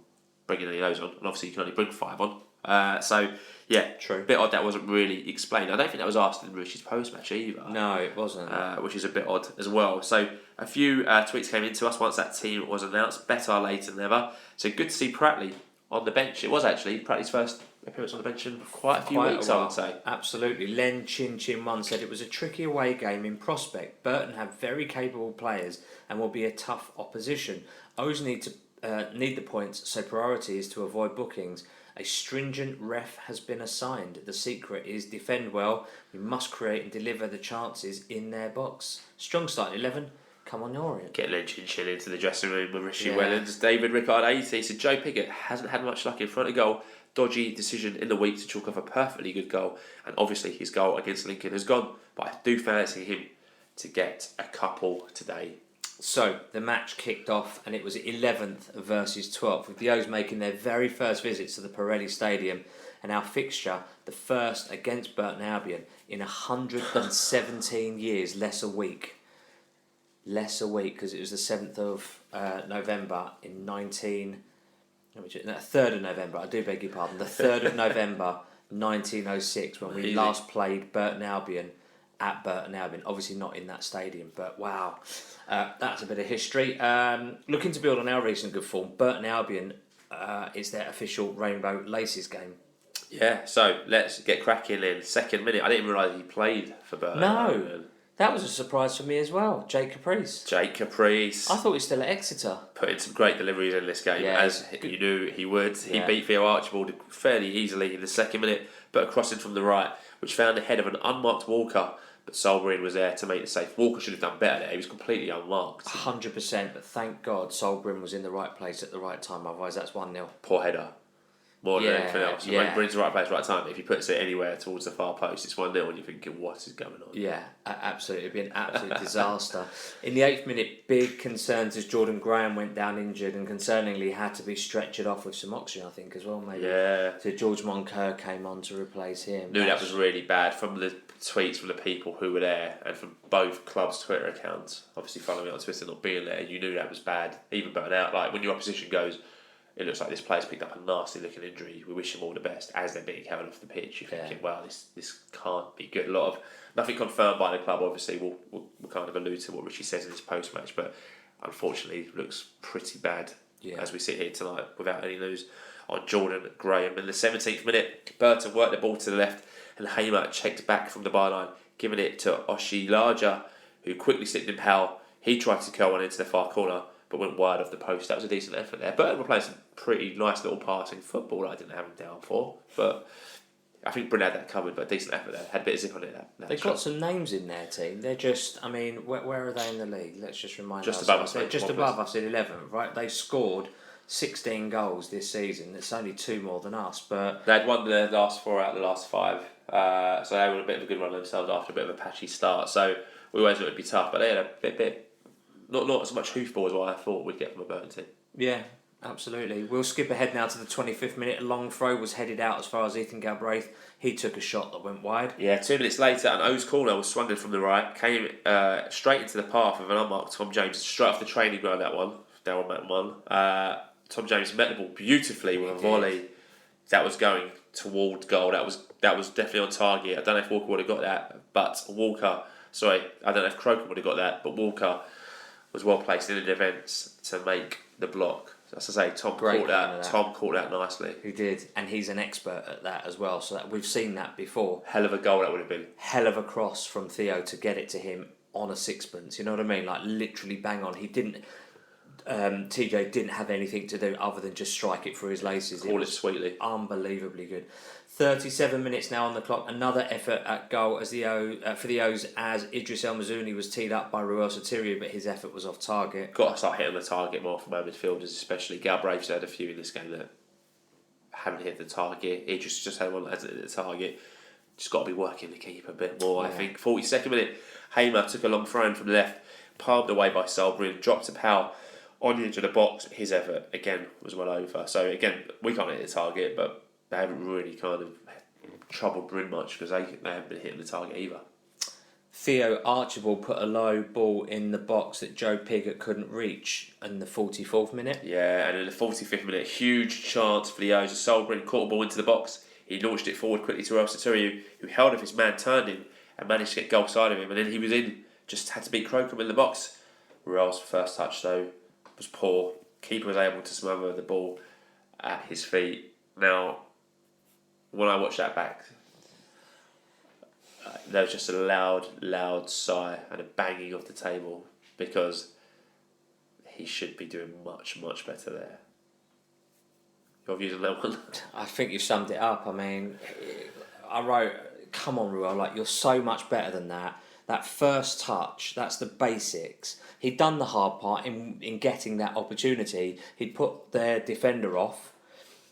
bringing any of those on. And obviously you can only bring 5 on. So, yeah,
true.
Bit odd that wasn't really explained. I don't think that was asked in Richie's post-match either.
No, it wasn't.
Which is a bit odd as well. So a few tweets came into us once that team was announced. Better late than never. So good to see Pratley on the bench. It was actually his first appearance on the bench in quite a few weeks, I would say.
Absolutely. Len Chin said it was a tricky away game in prospect. Burton have very capable players and will be a tough opposition. O's need the points, so priority is to avoid bookings. A stringent ref has been assigned. The secret is defend well. We must create and deliver the chances in their box. Strong start 11. Come on, Orient.
Get Lynch and Chin into the dressing room with Rishi Wellens. David Rickard 80 said Joe Pigott hasn't had much luck in front of goal. Dodgy decision in the week to chalk off a perfectly good goal, and obviously his goal against Lincoln has gone, but I do fancy him to get a couple today.
So the match kicked off and it was 11th versus 12th, with the O's making their very first visits to the Pirelli Stadium, and our fixture the first against Burton Albion in 117 years, less a week because it was the 7th of November in 3rd of November, I do beg your pardon, the 3rd of November 1906 when we last played Burton Albion at Burton Albion. Obviously not in that stadium, but wow, that's a bit of history. Looking to build on our recent good form, Burton Albion is their official Rainbow Laces game.
Yeah, so let's get cracking in. Second minute, I didn't realise he played for Burton Albion.
That was a surprise for me as well. Jake Caprice.
I thought
he was still at Exeter.
Put in some great deliveries in this game, as you knew he would. He beat Theo Archibald fairly easily in the second minute, but a crossing from the right, which found the head of an unmarked Walker, but Solbreen was there to make the save. Walker should have done better there. He was completely unmarked.
100%, but thank God Solbreen was in the right place at the right time, otherwise that's 1-0.
Poor header. More than anything else. When Bryn's the right place, right time, if he puts it anywhere towards the far post, it's 1-0 and you're thinking, what is going on?
Yeah, absolutely. It'd be an absolute disaster. In the 8th minute, big concerns as Jordan Graham went down injured and concerningly had to be stretchered off with some oxygen, I think, as well, maybe.
Yeah.
So George Moncur came on to replace him.
Knew that was really bad from the tweets from the people who were there and from both clubs' Twitter accounts. Obviously, following it on Twitter, not being there, you knew that was bad. Even burning out, like when your opposition goes, it looks like this player's picked up a nasty looking injury. We wish him all the best. As they're being carried off the pitch, you're thinking, wow, this can't be good. A lot of nothing confirmed by the club. Obviously, we'll kind of allude to what Richie says in his post match, but unfortunately, looks pretty bad as we sit here tonight without any news on Jordan Graham. In the 17th minute, Burton worked the ball to the left, and Hamer checked back from the byline, giving it to Oshi Larger, who quickly slipped in Powell. He tried to curl one into the far corner, but went wide off the post. That was a decent effort there. Burton were playing some pretty nice little passing football that I didn't have him down for. But I think Bryn had that covered, but a decent effort there. Had a bit of zip on it.
They've got some names in their team. They're just, where are they in the league? Let's just remind
ourselves.
Above us. They're just above us in 11th, right? They've scored 16 goals this season. It's only 2 more than us, but
they'd won the last 4 out of the last 5. So they were a bit of a good run themselves after a bit of a patchy start. So we always thought it'd be tough, but they had a bit not as much hoofball as what I thought we'd get from a Burton team.
Yeah, absolutely. We'll skip ahead now to the 25th minute. A long throw was headed out as far as Ethan Galbraith. He took a shot that went wide.
Yeah, 2 minutes later, an O's corner was swung in from the right, came straight into the path of an unmarked Tom James, straight off the training ground. That one, down on that one. Tom James met the ball beautifully with a volley that was going toward goal. That was definitely on target. I don't know if Walker would have got that, but I don't know if Crocombe would have got that, but Walker was well placed in the defence to make the block. As I say, Tom caught that nicely.
He did, and he's an expert at that as well. So we've seen that before.
Hell of a goal that would have been.
Hell of a cross from Theo to get it to him on a sixpence. You know what I mean? Like literally bang on. He didn't. TJ didn't have anything to do other than just strike it through his laces.
Call it sweetly.
Unbelievably good. 37 minutes now on the clock. Another effort at goal for the O's as Idris El Mazouni was teed up by Ruel Sotirio, but his effort was off target.
Got to start hitting the target more from our midfielders, especially. Galbraith's had a few in this game that haven't hit the target. Idris just had one that hasn't hit the target. Just got to be working the keeper a bit more, I think. 42nd minute, Hamer took a long throw in from the left, palmed away by Solbreen, dropped to Powell on the edge of the box. His effort, again, was well over. So, again, we can't hit the target, but they haven't really kind of troubled Bryn much because they haven't been hitting the target either.
Theo Archibald put a low ball in the box that Joe Pigott couldn't reach in the 44th minute.
Yeah, and in the 45th minute, huge chance for the O's as Solbreen caught a ball into the box. He launched it forward quickly to Ruel Sotirio, who held off his man, turned him, and managed to get goal side of him. And then he was in, just had to beat Crocombe in the box. Ruel's first touch, though, was poor. Keeper was able to smother the ball at his feet. Now, when I watched that back, there was just a loud sigh and a banging of the table because he should be doing much better there. Your views on that one?
I think you've summed it up. I mean, I wrote, come on, Ruel, like, you're so much better than that. That first touch, that's the basics. He'd done the hard part in getting that opportunity. He'd put their defender off.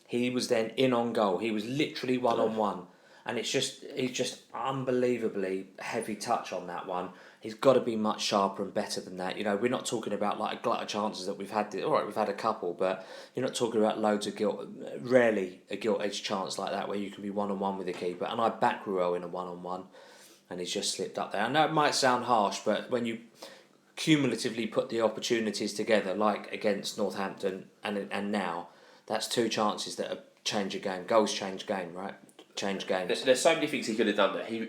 He was then in on goal. He was literally one-on-one. And he's just unbelievably heavy touch on that one. He's got to be much sharper and better than that. You know, we're not talking about like a glut of chances that we've had. All right, we've had a couple, but you're not talking about loads of gilt. Rarely a gilt-edged chance like that where you can be one-on-one with the keeper. And I back Ruel in a one-on-one, and he's just slipped up there. I know it might sound harsh, but when you cumulatively put the opportunities together, like against Northampton and now, that's two chances that have changed a game. Goals change game, right? Change games.
There's so many things he could have done there. He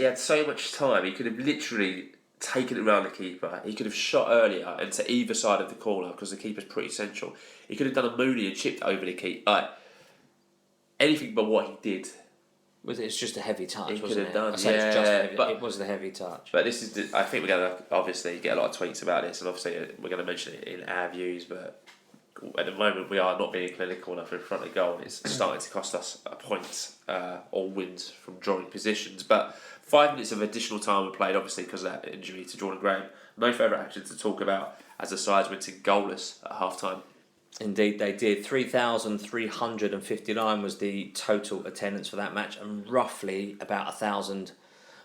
had so much time. He could have literally taken it around the keeper. He could have shot earlier and to either side of the corner because the keeper's pretty central. He could have done a Mooney and chipped over the keeper. Anything but what he did.
It's just a heavy touch,
he
wasn't
could have
it?
done.
But it was the heavy touch.
But this is. I think we're going to obviously get a lot of tweets about this, and obviously we're going to mention it in our views, but at the moment we are not being clinical enough in front of goal, and it's starting to cost us a point or wins from drawing positions. But 5 minutes of additional time were played, obviously because of that injury to Jordan Graham. No further action to talk about as the sides went in goalless at half time.
Indeed they did. 3,359 was the total attendance for that match, and roughly about 1,000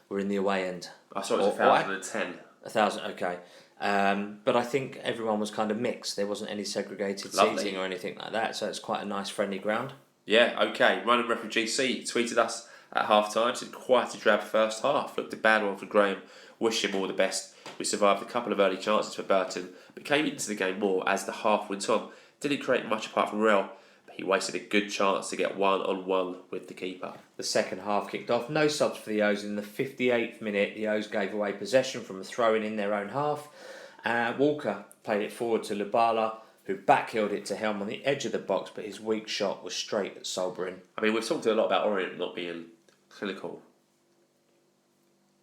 were in the away end.
I saw it was 1,010.
1,000, okay. But I think everyone was kind of mixed. There wasn't any segregated seating or anything like that, so it's quite a nice friendly ground.
Yeah, okay. Run and Refugee C tweeted us at half time. Said quite a drab first half. Looked a bad one for Graham. Wish him all the best. We survived a couple of early chances for Burton, but came into the game more as the half went on. Didn't create much apart from Real, but he wasted a good chance to get one-on-one with the keeper.
The second half kicked off. No subs for the O's. In the 58th minute, the O's gave away possession from a throw-in in their own half. Walker played it forward to Lubala, who backheeled it to Helm on the edge of the box, but his weak shot was straight at Solbrin.
I mean, we've talked a lot about Orient not being clinical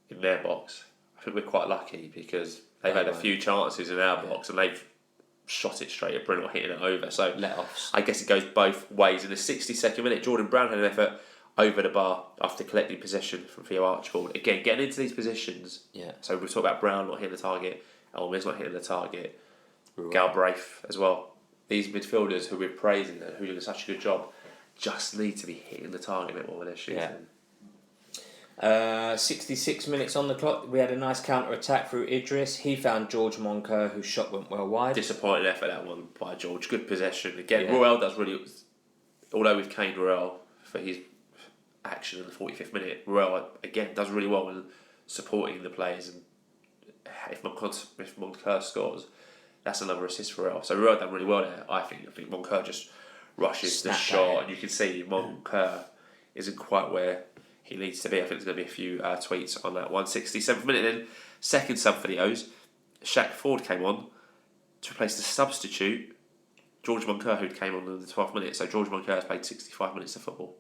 in their box. I think we're quite lucky because they've had a few chances in our box and they've shot it straight at Brunel, hitting it over. So
let-offs.
I guess it goes both ways. In the 62nd minute, Jordan Brown had an effort over the bar after collecting possession from Theo Archibald. Again, getting into these positions.
Yeah.
So we talk about Brown not hitting the target, Elmer's not hitting the target, Galbraith as well. These midfielders who we're praising and who are doing such a good job just need to be hitting the target a bit more when they're shooting.
Yeah. 66 minutes on the clock. We had a nice counter attack through Idris. He found George Moncur, whose shot went well wide.
Disappointing effort that one by George. Good possession again. Royal does really. Although we've caned Royal for his action in the 45th minute, Royal again does really well in supporting the players. And if Moncur scores, that's another assist for Royal. So Royal done really well there. I think Moncur just rushes the shot, and you can see Moncur isn't quite where he needs to be. I think there's going to be a few tweets on that. 167th minute then, second sub for the O's. Shaq Ford came on to replace the substitute, George Moncur, who came on in the 12th minute. So George Moncur has played 65 minutes of football.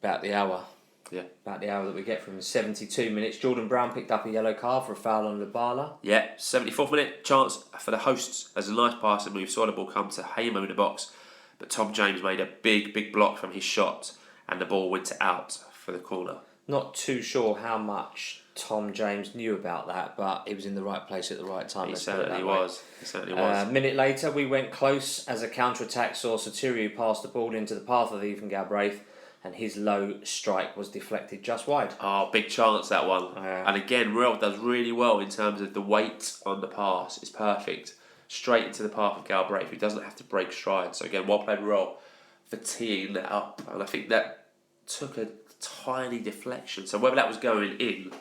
About the hour.
Yeah.
About the hour that we get from 72 minutes. Jordan Brown picked up a yellow card for a foul on Lubala.
Yeah, 74th minute, chance for the hosts as a nice pass and move. Saw the ball come to Haymo in the box, but Tom James made a big block from his shot and the ball went out for the corner.
Not too sure how much Tom James knew about that, but he was in the right place at the right time.
He certainly was.
A minute later, we went close as a counter-attack saw Sotiriou pass the ball into the path of Ethan Galbraith, and his low strike was deflected just wide.
Oh, big chance that one. And again, Real does really well in terms of the weight on the pass. It's perfect. Straight into the path of Galbraith, who doesn't have to break stride. So again, well played Real for teeing that up. And I think that took a tiny deflection. So whether that was going in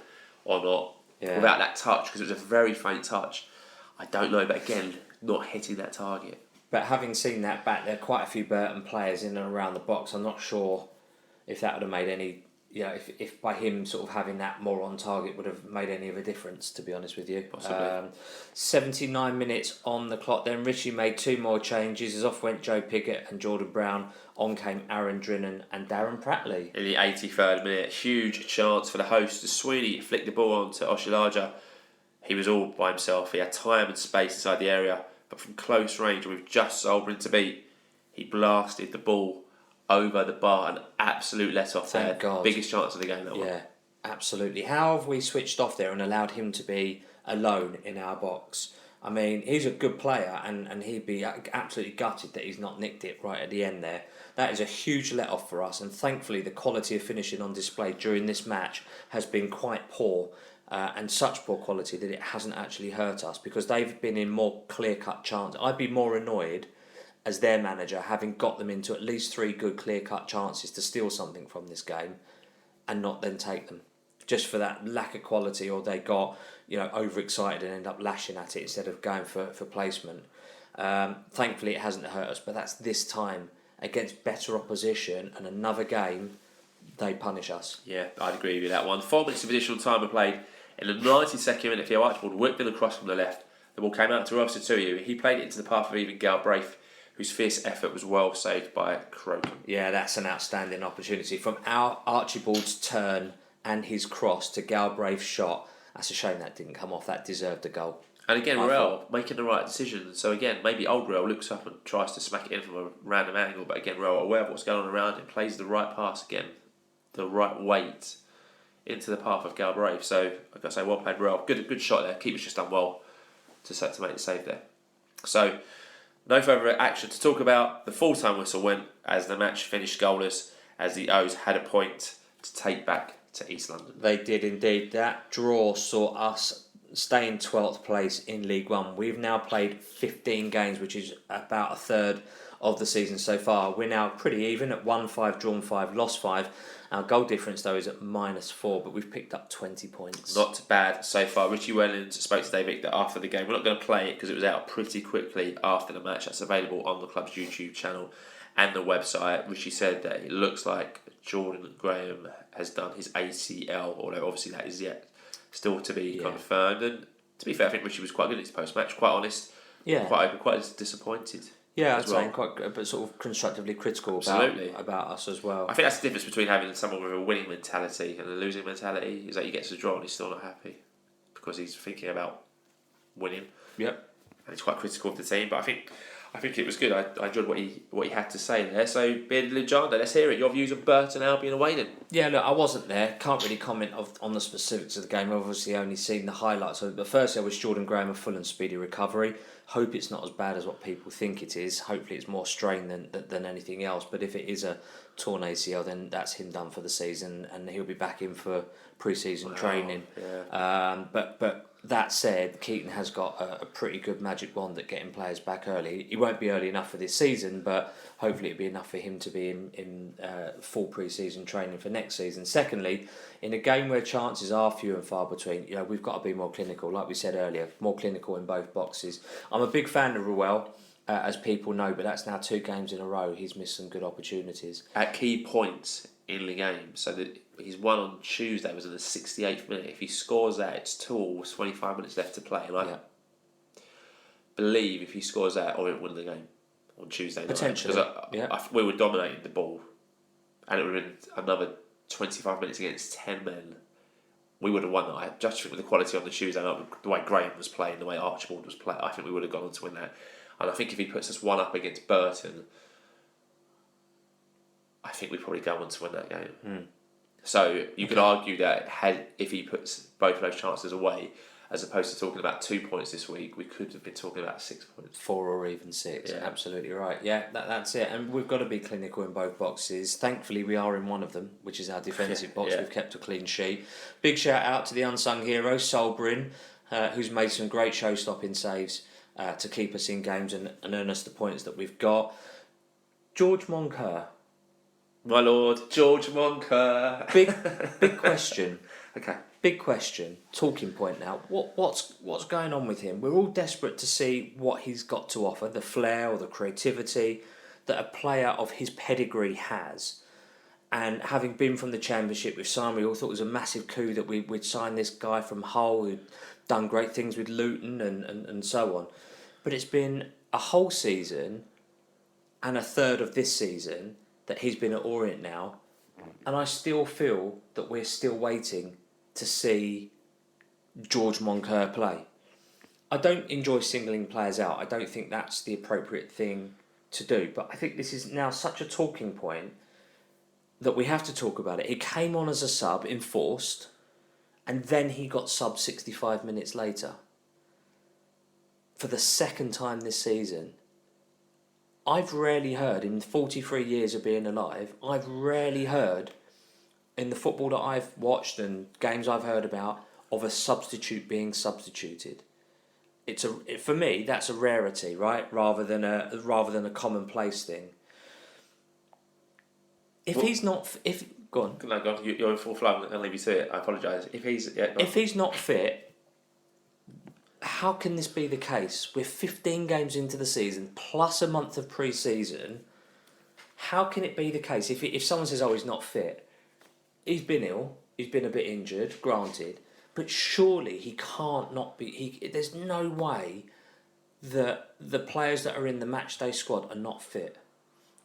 or not, without that touch, because it was a very faint touch, I don't know. But again, not hitting that target.
But having seen that back, there are quite a few Burton players in and around the box. I'm not sure if that would have made any if by him sort of having that more on target would have made any of a difference, to be honest with you.
Possibly.
79 minutes on the clock. Then Richie made 2 more changes. As off went Joe Piggott and Jordan Brown. On came Aaron Drinnan and Darren Prattley.
In the 83rd minute, huge chance for the host as Sweeney flicked the ball on to Oshilaja. He was all by himself. He had time and space inside the area, but from close range with just Solbrin to beat, he blasted the ball over the bar. An absolute let-off there.
Thank God.
Biggest chance of the game, that one.
Yeah, absolutely. How have we switched off there and allowed him to be alone in our box? I mean, he's a good player, and he'd be absolutely gutted that he's not nicked it right at the end there. That is a huge let-off for us, and thankfully the quality of finishing on display during this match has been quite poor, and such poor quality that it hasn't actually hurt us, because they've been in more clear-cut chances. I'd be more annoyed as their manager, having got them into at least 3 good clear-cut chances to steal something from this game and not then take them, just for that lack of quality, or they got overexcited and end up lashing at it instead of going for placement. Thankfully it hasn't hurt us, but that's this time against better opposition, and another game they punish us.
Yeah, I'd agree with you that one. 4 minutes of additional time were played. In the 92nd minute, Theo Archibald whipped in across from the left. The ball came out to Ross Satuyu. He played it into the path of even Galbraith, whose fierce effort was well saved by Crocombe.
Yeah, that's an outstanding opportunity. From our Archibald's turn and his cross to Galbraith's shot, that's a shame that didn't come off. That deserved a goal.
And again, Ruel making the right decision. So again, maybe old Ruel looks up and tries to smack it in from a random angle, but again, Ruel, aware of what's going on around him, plays the right pass again, the right weight into the path of Galbraith. So, like I say, well played, Ruel. Good shot there. Keeper's just done well to make the save there. So, no further action to talk about. The full-time whistle went as the match finished goalless, as the O's had a point to take back to East London.
They did indeed. That draw saw us stay in 12th place in League One. We've now played 15 games, which is about a third of the season so far. We're now pretty even at 1-5, drawn 5, lost 5. Our goal difference, though, is at -4, but we've picked up 20 points.
Not bad so far. Richie Wellens spoke to Dave Victor after the game. We're not going to play it because it was out pretty quickly after the match. That's available on the club's YouTube channel and the website. Richie said that it looks like Jordan Graham has done his ACL, although obviously that is yet still to be confirmed. And to be fair, I think Richie was quite good in his post-match, quite honest, quite open, quite disappointed.
Yeah, I'd say quite, but sort of constructively critical about us as well.
I think that's the difference between having someone with a winning mentality and a losing mentality, is that he gets a draw and he's still not happy because he's thinking about winning.
Yep.
And he's quite critical of the team, but I think it was good. I enjoyed what he had to say there. So, Bearded Legenda, let's hear it. Your views on Burton Albion away then.
Yeah, look, I wasn't there. Can't really comment on the specifics of the game. I've obviously only seen the highlights. But firstly, I wish Jordan Graham a full and speedy recovery. Hope it's not as bad as what people think it is. Hopefully it's more strain than anything else. But if it is a torn ACL, then that's him done for the season, and he'll be back in for pre-season training.
Yeah.
But that said, Keaton has got a pretty good magic wand at getting players back early. He won't be early enough for this season, but hopefully it'll be enough for him to be in full pre-season training for next season. Secondly, in a game where chances are few and far between, we've got to be more clinical. Like we said earlier, more clinical in both boxes. I'm a big fan of Ruel, as people know, but that's now 2 games in a row. He's missed some good opportunities.
At key points in the game, so that his one on Tuesday was in the 68th minute. If he scores that, it's 2-all with 25 minutes left to play. And I believe if he scores that, Orient win the game on Tuesday night.
Potentially,
because we were dominating the ball, and it would have been another 25 minutes against 10 men. We would have won that. I just think with the quality on the Tuesday night, the way Graham was playing, the way Archibald was playing, I think we would have gone on to win that. And I think if he puts us one up against Burton, I think we probably go on to win that game. So you could argue that if he puts both of those chances away, as opposed to talking about 2 points this week, we could have been talking about 6 points.
4 or even 6, absolutely right. Yeah, that's it. And we've got to be clinical in both boxes. Thankfully, we are in one of them, which is our defensive box. We've kept a clean sheet. Big shout out to the unsung hero, Solbrin, who's made some great show-stopping saves to keep us in games and earn us the points that we've got. George Moncur.
My lord, George Moncur.
Big question.
Okay.
Big question. Talking point now. What's going on with him? We're all desperate to see what he's got to offer, the flair or the creativity that a player of his pedigree has. And having been from the Championship with Simon, we all thought it was a massive coup that we'd signed this guy from Hull who'd done great things with Luton and so on. But it's been a whole season and a third of this season that he's been at Orient now. And I still feel that we're still waiting to see George Moncur play. I don't enjoy singling players out. I don't think that's the appropriate thing to do. But I think this is now such a talking point that we have to talk about it. He came on as a sub, enforced, and then he got subbed 65 minutes later. For the second time this season. I've rarely heard, in 43 years of being alive, I've rarely heard, in the football that I've watched and games I've heard about, of a substitute being substituted. For me, that's a rarity, right? Rather than a commonplace thing. Go on.
No, go on. You're in full flow. I'm going to leave you to it. I apologise.
If he's not fit, how can this be the case? We're 15 games into the season, plus a month of pre-season. How can it be the case? If someone says, oh, he's not fit, he's been ill, he's been a bit injured, granted, but surely he can't not be... There's no way that the players that are in the matchday squad are not fit.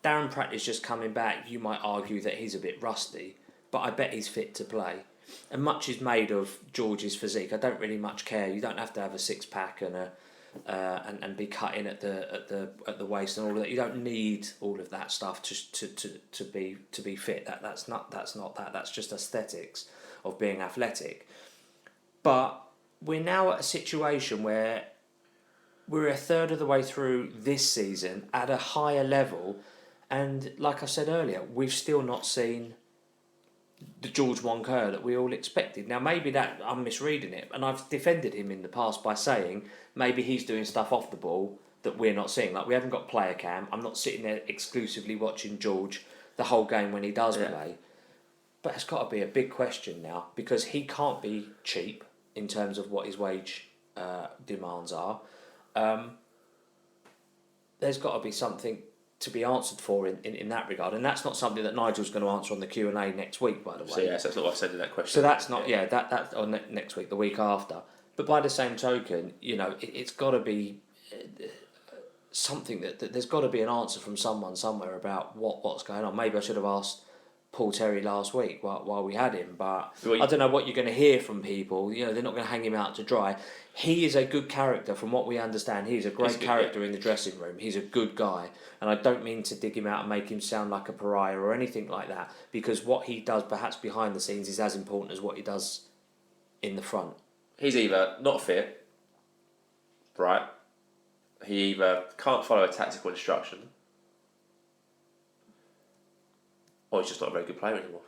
Darren Pratt is just coming back. You might argue that he's a bit rusty, but I bet he's fit to play. And much is made of George's physique. I don't really much care. You don't have to have a six pack and be cut in at the waist and all of that. You don't need all of that stuff to be fit. That's not that. That's just aesthetics of being athletic. But we're now at a situation where we're a third of the way through this season at a higher level. And like I said earlier, we've still not seen the George Moncur that we all expected. Now, maybe that I'm misreading it, and I've defended him in the past by saying maybe he's doing stuff off the ball that we're not seeing. Like, we haven't got player cam. I'm not sitting there exclusively watching George the whole game when he does play. But it's got to be a big question now, because he can't be cheap in terms of what his wage demands are. There's got to be something to be answered for in that regard, and that's not something that Nigel's going to answer on the Q&A next week, by the way.
So yes, that's not what I said in that question.
So that's not that on next week, the week after. But by the same token, it's got to be something that there's got to be an answer from someone somewhere about what's going on. Maybe I should have asked Paul Terry last week while we had him, but I don't know what you're going to hear from people. They're not going to hang him out to dry. He is a good character, from what we understand. He's a great character in the dressing room. He's a good guy, and I don't mean to dig him out and make him sound like a pariah or anything like that, because what he does perhaps behind the scenes is as important as what he does in the front.
He's either not fit, right? He either can't follow a tactical instruction, or he's just not a very good player anymore.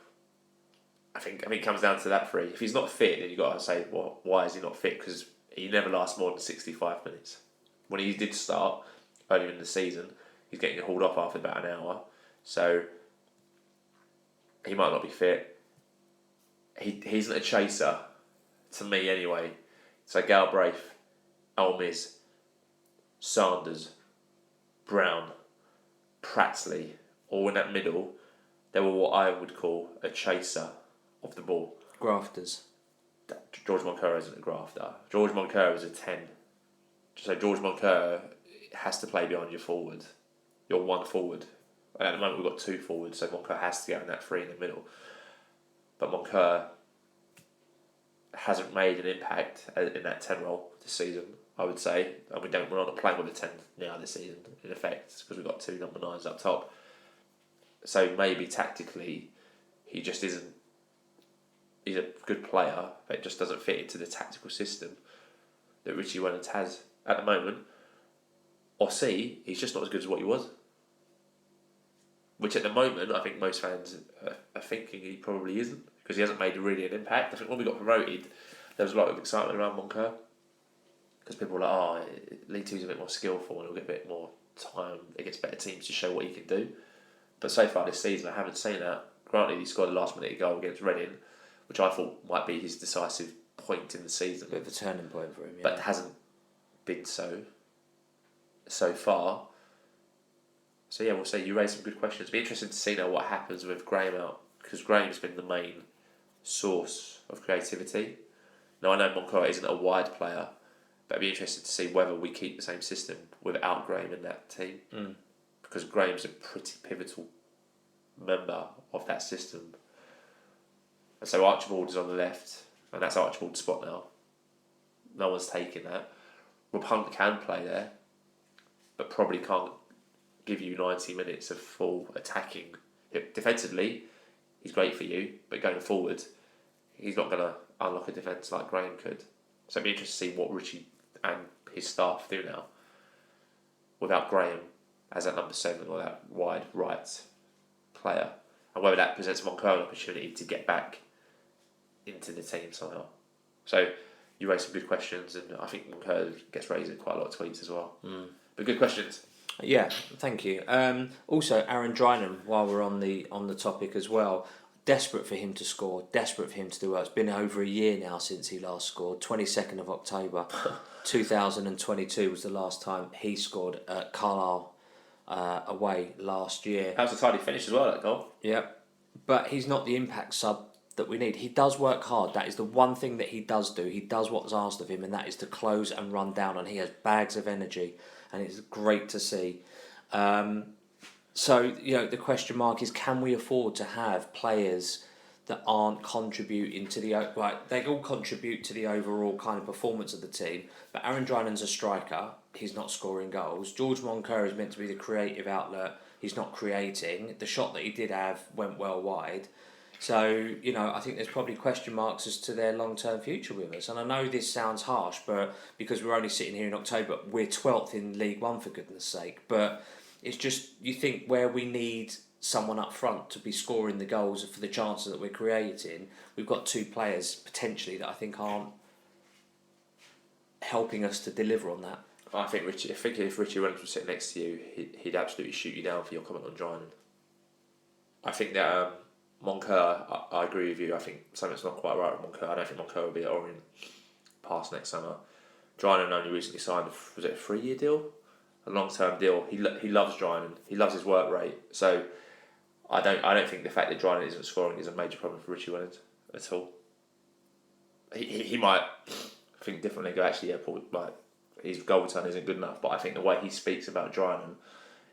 I think it comes down to that three. If he's not fit, then you've got to say, well, why is he not fit? Because he never lasts more than 65 minutes. When he did start earlier in the season, he's getting hauled off after about an hour. So he might not be fit. He isn't a chaser, to me anyway. So Galbraith, Elmis, Sanders, Brown, Pratsley, all in that middle, they were what I would call a chaser of the ball.
Grafters.
George Moncur isn't a grafter. George Moncur is a 10. So George Moncur has to play behind your forward. You're one forward. And at the moment we've got two forwards, so Moncur has to go in that three in the middle. But Moncur hasn't made an impact in that 10 role this season, I would say. And we're not playing with a 10 now this season, in effect, because we've got two number 9s up top. So maybe tactically, he just isn't. He's a good player, but it just doesn't fit into the tactical system that Richie Wellens has at the moment. Or C, he's just not as good as what he was. Which at the moment, I think most fans are thinking he probably isn't, because he hasn't made really an impact. I think when we got promoted, there was a lot of excitement around Moncur, because people were like, League 2's a bit more skillful and he'll get a bit more time against better teams to show what he can do. But so far this season, I haven't seen that. Granted, he scored a last-minute goal against Reading, which I thought might be his decisive point in the season.
A bit of a turning point for him, yeah.
But it hasn't been so far. So yeah, we'll say you raised some good questions. It'll be interesting to see now what happens with Graham out because Graham's been the main source of creativity. Now I know Moncur isn't a wide player, but I'd be interested to see whether we keep the same system without Graham in that team, because Graham's a pretty pivotal member of that system. And so Archibald is on the left, and that's Archibald's spot now. No one's taking that. Rob Hunt can play there, but probably can't give you 90 minutes of full attacking. Defensively, he's great for you, but going forward, he's not going to unlock a defence like Graham could. So it'd be interesting to see what Richie and his staff do now without Graham as that number 7 or that wide right player, and whether that presents Moncur an opportunity to get back into the team somehow. So you raised some good questions, and I think Moncur gets raised in quite a lot of tweets as well. But good questions.
Yeah, thank you. Also, Aaron Drynan, while we're on the topic as well, desperate for him to score, desperate for him to do well. It's been over a year now since he last scored. 22nd of October 2022 was the last time he scored at Carlisle away last year.
That was a tidy finish as well, that goal.
Yep. But he's not the impact sub that we need. He does work hard. That is the one thing that he does do. He does what's asked of him, and that is to close and run down, and he has bags of energy, and it's great to see. So, the question mark is, can we afford to have players that aren't contributing to the... Right, they all contribute to the overall kind of performance of the team, but Aaron Drynan's a striker. He's not scoring goals. George Moncur is meant to be the creative outlet. He's not creating. The shot that he did have went well wide. So, I think there's probably question marks as to their long-term future with us. And I know this sounds harsh, but because we're only sitting here in October, we're 12th in League One, for goodness sake. But it's just, you think where we need someone up front to be scoring the goals for the chances that we're creating, we've got 2 players potentially that I think aren't helping us to deliver on that.
I think if Richie Reynolds was sitting next to you, he'd absolutely shoot you down for your comment on Drynan. I think that Moncur, I agree with you. I think something's not quite right with Moncur. I don't think Moncur will be at Orient past next summer. Drynan only recently signed, was it a 3-year deal? A long-term deal. He loves Drynan. He loves his work rate. So I don't think the fact that Drynan isn't scoring is a major problem for Richie Reynolds at all. He might think differently. Go, actually, yeah, Paul, like, his goal return isn't good enough. But I think the way he speaks about Drynan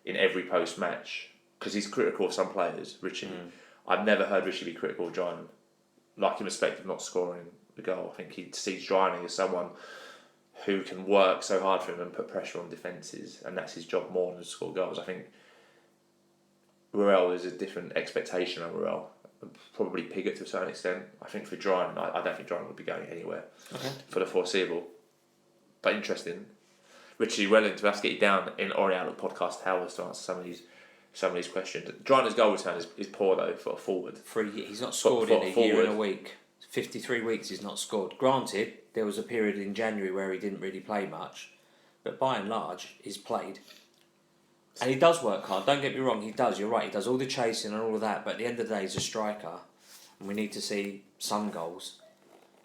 in every post-match, because he's critical of some players, Richie. I've never heard Richie be critical of Drynan, like in respect of not scoring the goal. I think he sees Drynan as someone who can work so hard for him and put pressure on defences, and that's his job more than to score goals. I think Ruel is a different expectation on Ruel, probably Pigott to a certain extent. I think for Drynan, I don't think Drynan would be going anywhere for the foreseeable. But interesting. Richie Wellington, we have to get you down in Orient Outlook podcast towers to answer some of these questions. Drynan's goal return is poor though for a forward.
He's not scored in a year and a week. 53 weeks he's not scored. Granted, there was a period in January where he didn't really play much, but by and large, he's played. And he does work hard, don't get me wrong, he does, you're right, he does all the chasing and all of that, but at the end of the day, he's a striker, and we need to see some goals,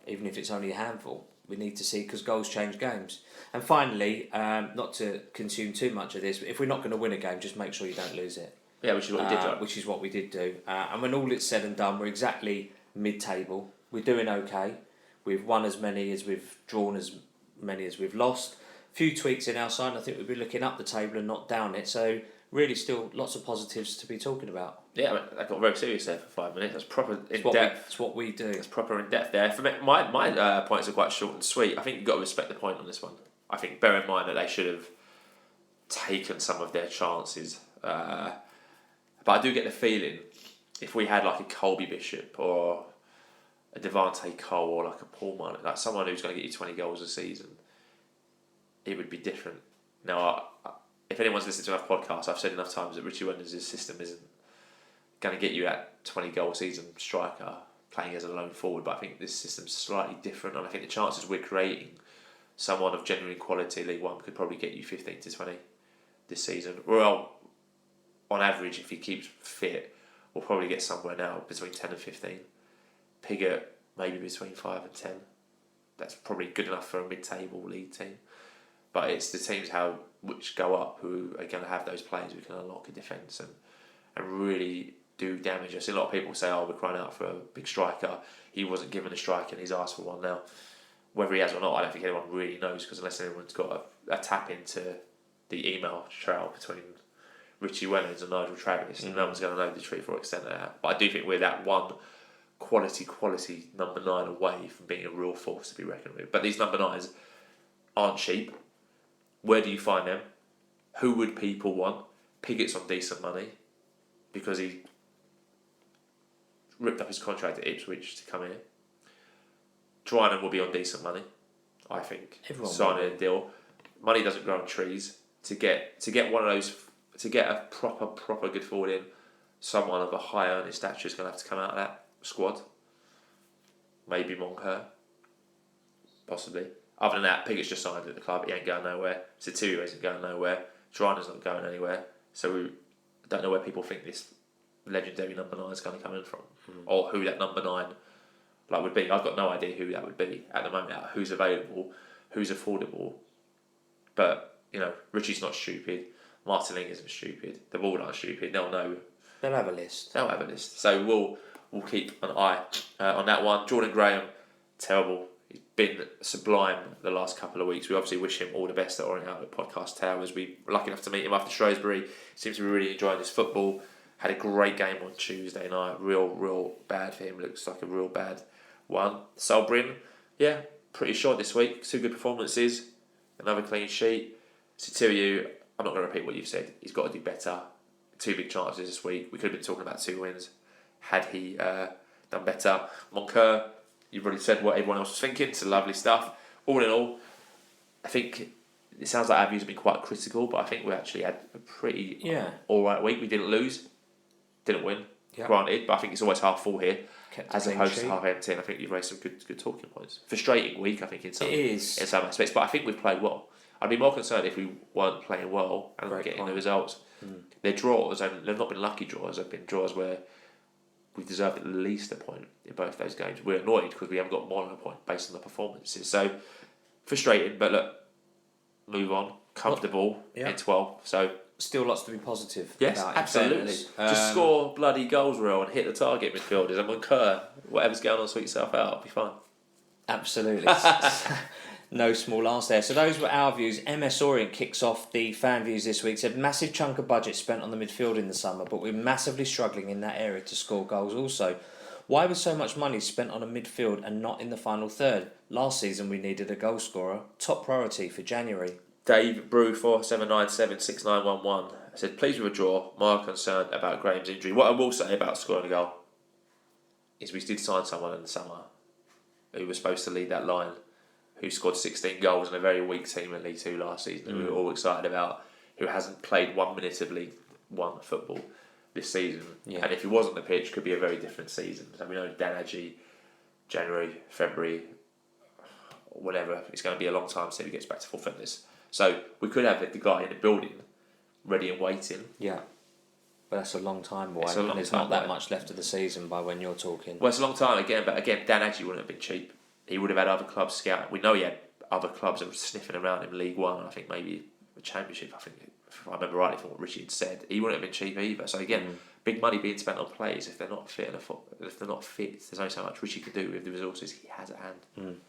even if it's only a handful. We need to see, because goals change games. And finally, not to consume too much of this, but if we're not going to win a game, just make sure you don't lose it.
Yeah, which is what we did.
Which is what we did do. And when all it's said and done, we're exactly mid-table. We're doing okay. We've won as many as we've drawn, as many as we've lost. A few tweaks in our side, I think we'll be looking up the table and not down it. So really still lots of positives to be talking about.
Yeah, I got very serious there for 5 minutes. That's proper in-depth.
It's what we do.
It's proper in-depth there. For me, my points are quite short and sweet. I think you've got to respect the point on this one. I think bear in mind that they should have taken some of their chances. But I do get the feeling if we had like a Colby Bishop or a Devante Cole or like a Paul Martin, like someone who's going to get you 20 goals a season, it would be different. Now, if anyone's listened to our podcast, I've said enough times that Richie Reynolds' system isn't going to get you that 20 goal season striker playing as a lone forward, but I think this system's slightly different, and I think the chances we're creating, someone of genuine quality League One could probably get you 15 to 20 this season. Well, on average, if he keeps fit, we'll probably get somewhere now between 10 and 15. Pigott, maybe between 5 and 10. That's probably good enough for a mid-table league team. But it's the teams which go up who are going to have those players who can unlock a defence and really do damage. I see a lot of people say, we're crying out for a big striker. He wasn't given a striker and he's asked for one now. Whether he has or not, I don't think anyone really knows, because unless anyone's got a tap into the email trail between Richie Wellens and Nigel Travis, no one's going to know the truth or extent of that. But I do think we're that one quality number 9 away from being a real force to be reckoned with. But these number 9s aren't cheap. Where do you find them? Who would people want? Piggott's on decent money because he ripped up his contract at Ipswich to come here. Drynan will be on decent money, I think. Signing a deal. Money doesn't grow on trees. To get one of those, to get a proper good forward in, someone of a high earning stature is going to have to come out of that squad. Maybe Moncur. Possibly. Other than that, Piggott's just signed at the club. He ain't going nowhere. Satirio isn't going nowhere. Drynan's not going anywhere. So I don't know where people think this legendary number 9 is going to come in from, or who that number 9 would be. I've got no idea who that would be at the moment. Who's available, who's affordable. But Richie's not stupid. Martin isn't stupid. The Ball aren't stupid. They'll know.
They'll have a list.
So we'll keep an eye on that one. Jordan Graham, terrible. He's been sublime the last couple of weeks. We obviously wish him all the best at Orient at Podcast Towers. We were lucky enough to meet him after Shrewsbury. Seems to be really enjoying his football. Had a great game on Tuesday night. Real bad for him. Looks like a real bad one. Solbrin, pretty short this week. 2 good performances. Another clean sheet. Satirio, I'm not going to repeat what you've said. He's got to do better. 2 big chances this week. We could have been talking about 2 wins had he done better. Moncur, you've already said what everyone else was thinking. It's lovely stuff. All in all, I think it sounds like our views have been quite critical, but I think we actually had a pretty alright week. We didn't lose, didn't win, granted, but I think it's always half full here as opposed to half empty. And I think you've raised some good talking points. Frustrating week, I think, in some aspects, but I think we've played well. I'd be more concerned if we weren't playing well and getting the results. They're draws, and they've not been lucky draws. They've been draws where we've deserved at least a point in both those games. We're annoyed because we haven't got more than a point based on the performances. So frustrating, but look, move on. Comfortable in 12. So
still lots to be positive.
Yes,
about,
absolutely. Just score bloody goals, real, and hit the target midfielders. And Moncur, whatever's going on, sort yourself out. It'll be fine.
Absolutely. No small ask there. So those were our views. MS Orient kicks off the fan views this week. Said massive chunk of budget spent on the midfield in the summer, but we're massively struggling in that area to score goals also. Why was so much money spent on a midfield and not in the final third? Last season we needed a goal scorer. Top priority for January.
Dave Brew 47976911 said, pleased with a draw. More concerned about Graham's injury. What I will say about scoring a goal is we did sign someone in the summer who was supposed to lead that line, who scored 16 goals in a very weak team in League 2 last season, who we were all excited about, who hasn't played 1 minute of League 1 football this season. And if he was on the pitch, could be a very different season. So we know Dan Agee, January, February, whatever, it's going to be a long time until he gets back to full fitness. So we could have the guy in the building, ready and waiting.
Yeah. But that's a long time away. There's not that much left of the season by when you're talking.
Well, it's a long time again, but again, Dan Agee wouldn't have been cheap. He would have had other clubs scout. We know he had other clubs that were sniffing around him, League 1, I think maybe the Championship. I think, if I remember rightly from what Richie had said, he wouldn't have been cheap either. So again, big money being spent on players if they're not fit. If they're not fit, there's only so much Richie can do with the resources he has at hand.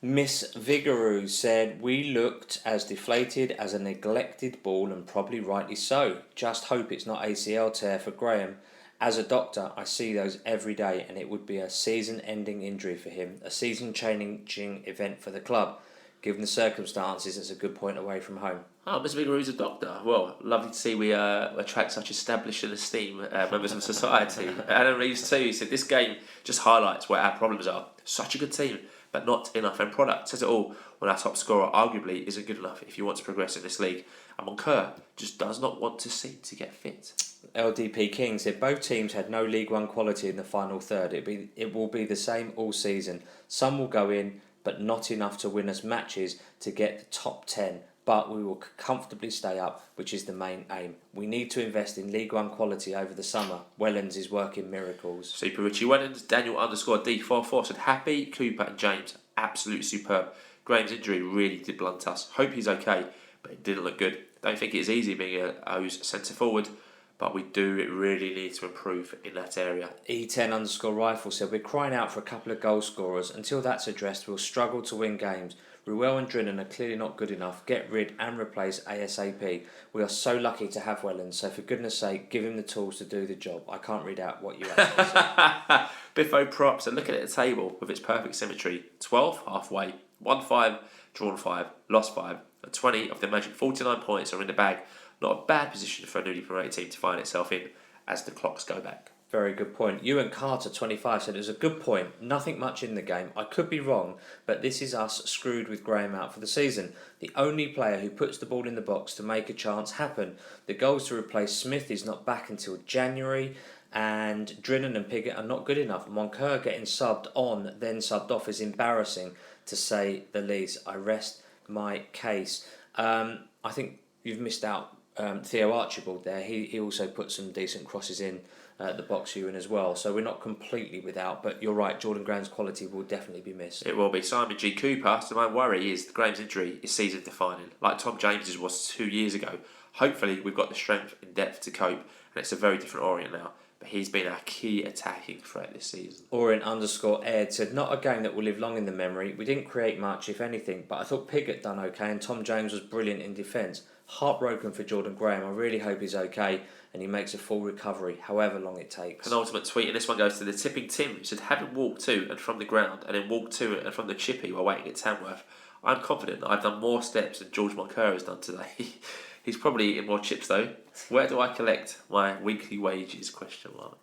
Miss Vigorou said, we looked as deflated as a neglected ball, and probably rightly so. Just hope it's not ACL tear for Graham. As a doctor, I see those every day, and it would be a season-ending injury for him, a season-changing event for the club. Given the circumstances, it's a good point away from home.
Oh, Mr. Vigorou's a doctor. Well, lovely to see we attract such established and esteemed members of society. Adam Reeves too, he said, this game just highlights where our problems are. Such a good team, but not enough end product. Says it all when our top scorer arguably isn't good enough if you want to progress in this league. And Moncur just does not want to seem to get fit.
LDP King said both teams had no League One quality in the final third. It will be the same all season. Some will go in, but not enough to win us matches to get the top 10. But we will comfortably stay up, which is the main aim. We need to invest in League One quality over the summer. Wellens is working miracles.
Super Richie Wellens, Daniel _D44 said Happy, Cooper and James, absolutely superb. Graham's injury really did blunt us. Hope he's okay, but it didn't look good. Don't think it's easy being a O's centre forward, but we do really need to improve in that area.
E10_rifle said, we're crying out for a couple of goal scorers. Until that's addressed, we'll struggle to win games. Ruel and Drinan are clearly not good enough. Get rid and replace ASAP. We are so lucky to have Welland, so for goodness sake, give him the tools to do the job. I can't read out what you actually said.
Biffo props, and looking at the table with its perfect symmetry: 12 halfway, 1-5, drawn 5, lost 5, and 20 of the magic 49 points are in the bag. Not a bad position for a newly promoted team to find itself in as the clocks go back.
Very good point. Ewan Carter, 25, said it was a good point. Nothing much in the game. I could be wrong, but this is us screwed with Graham out for the season. The only player who puts the ball in the box to make a chance happen. The goals to replace Smith is not back until January, and Drinan and Piggott are not good enough. Moncur getting subbed on, then subbed off is embarrassing, to say the least. I rest my case. I think you've missed out Theo Archibald there. He also put some decent crosses in the box, Ewan, as well. So we're not completely without, but you're right, Jordan Graham's quality will definitely be missed.
It will be. Simon G. Cooper, so my worry is Graham's injury is season defining, like Tom James's was 2 years ago. Hopefully we've got the strength and depth to cope, and it's a very different Orient now. But he's been our key attacking threat this season.
Orient_Ed said, not a game that will live long in the memory. We didn't create much, if anything, but I thought Piggott done okay and Tom James was brilliant in defence. Heartbroken for Jordan Graham. I really hope he's okay and he makes a full recovery, however long it takes.
Penultimate tweet, and this one goes to the Tipping Tim, who said, having walked to and from the ground and then walked to and from the chippy while waiting at Tamworth, I'm confident that I've done more steps than George Moncur has done today. He's probably eating more chips though. Where do I collect my weekly wages? ?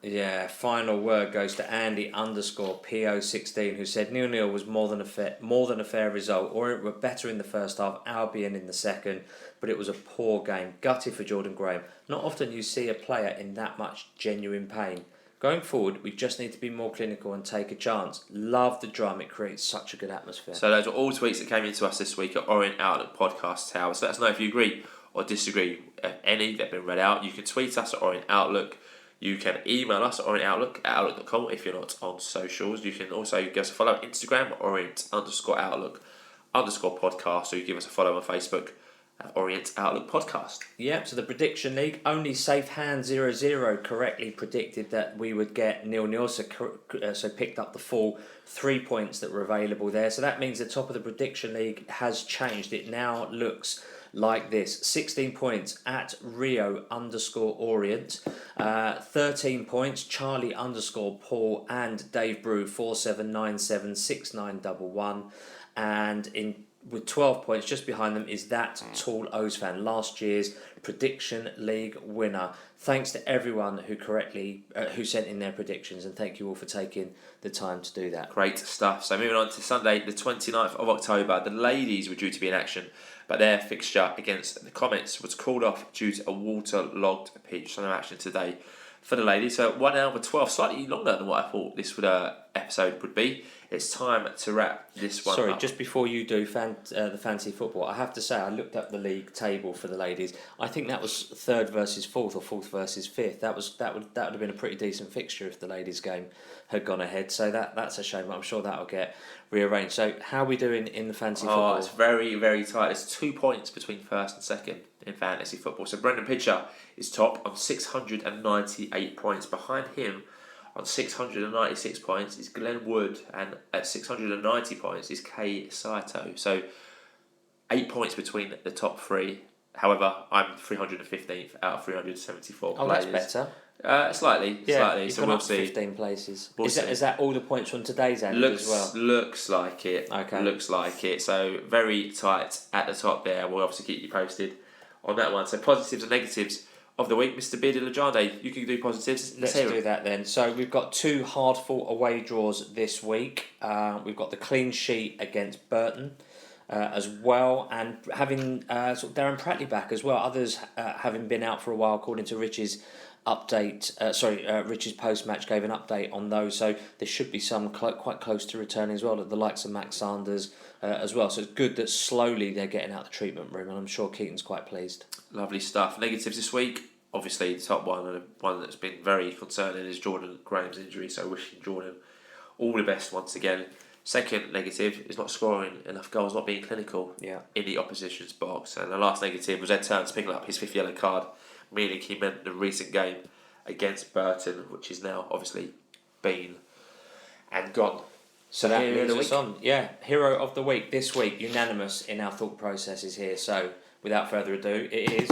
Yeah, final word goes to Andy_PO16, who said 0-0 was more than a fair result. Orient were better in the first half, Albion in the second, but it was a poor game. Gutted for Jordan Graham. Not often you see a player in that much genuine pain. Going forward, we just need to be more clinical and take a chance. Love the drum, it creates such a good atmosphere.
So those are all tweets that came into us this week at Orient Outlook Podcast Tower. So let us know if you agree or disagree with any that have been read out. You can tweet us at Orient Outlook. You can email us at orientoutlook@outlook.com if you're not on socials. You can also give us a follow on Instagram at Orient_Outlook_podcast, or you give us a follow on Facebook at Orient Outlook Podcast.
Yep, so the Prediction League, only Safe Hand 00 correctly predicted that we would get 0-0, so picked up the full 3 points that were available there. So that means the top of the Prediction League has changed. It now looks like this: 16 points at Rio_Orient, 13 points Charlie_Paul and Dave Brew 47976911, and with 12 points just behind them is that tall O's fan, last year's Prediction League winner. Thanks to everyone who sent in their predictions, and thank you all for taking the time to do that.
Great stuff. So moving on to Sunday the 29th of October, the ladies were due to be in action, but their fixture against the Comets was called off due to a waterlogged pitch. So no action today for the ladies. So 1 hour 12, slightly longer than what I thought this episode would be. It's time to wrap this one up.
Just before you do the fantasy football, I have to say I looked up the league table for the ladies. I think that was 3rd versus 4th or 4th versus 5th. That would have been a pretty decent fixture if the ladies' game had gone ahead. So that's a shame. I'm sure that'll get rearranged. So how are we doing in the fantasy football?
It's very, very tight. There's 2 points between first and second in fantasy football. So Brendan Pitcher is top on 698 points. Behind him on 696 points is Glenn Wood, and at 690 points is Kei Saito. So 8 points between the top three. However, I'm 315th out of 374 players.
That's better.
Slightly. So we'll see.
15 places.
See.
Is that all the points from today's end as well?
Looks like it.
Okay.
Looks like it. So very tight at the top there. We'll obviously keep you posted on that one. So positives and negatives of the week, Mr. Beardy Lejande, you can do positives.
Let's do that then. So we've got 2 hard-fought away draws this week. We've got the clean sheet against Burton as well, and having sort of Darren Prattley back as well. Others having been out for a while, according to Rich's update. Rich's post-match gave an update on those. So there should be some quite close to returning as well, the likes of Max Sanders as well. So it's good that slowly they're getting out the treatment room, and I'm sure Keaton's quite pleased. Lovely stuff. Negatives this week. Obviously, the top one, and one that's been very concerning, is Jordan Graham's injury. So wishing Jordan all the best once again. Second negative is not scoring enough goals, not being clinical in the opposition's box. And the last negative was Ed Turns picking up his 5th yellow card,
meaning he meant the recent game against Burton, which is now obviously been and gone.
So that
Hero of
leads
the
us on. Yeah, Hero of the Week this week, unanimous in our thought processes here. So without further ado, it is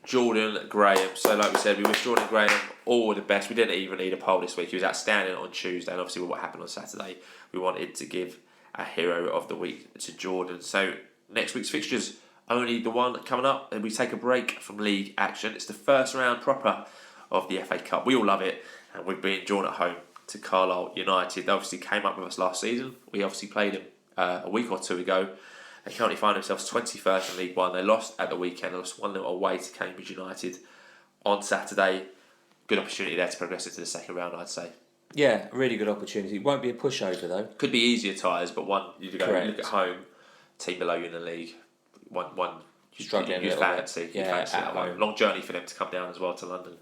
Jordan Graham. So like we said, we wish Jordan Graham all the best. We didn't even need a poll this week. He was outstanding on Tuesday, and obviously with what happened on Saturday, we wanted to give a Hero of the Week to Jordan. So next week's fixtures, only the one coming up, and we take a break from league action. It's the first round proper of the FA Cup. We all love it, and we've been drawn at home to Carlisle United. They obviously came up with us last season. We obviously played them a week or two ago. They currently find themselves 21st in League One. They lost at the weekend. They lost 1-0 away to Cambridge United on Saturday. Good opportunity there to progress into the second round, I'd say.
Yeah, a really good opportunity. Won't be a pushover though.
Could be easier ties, but one you go
Correct.
look at home, team below you in the league. One
Struggling
you
a little
fancy.
bit.
You
Yeah,
fancy
at
at home.
home.
Long journey for them to come down as well to London.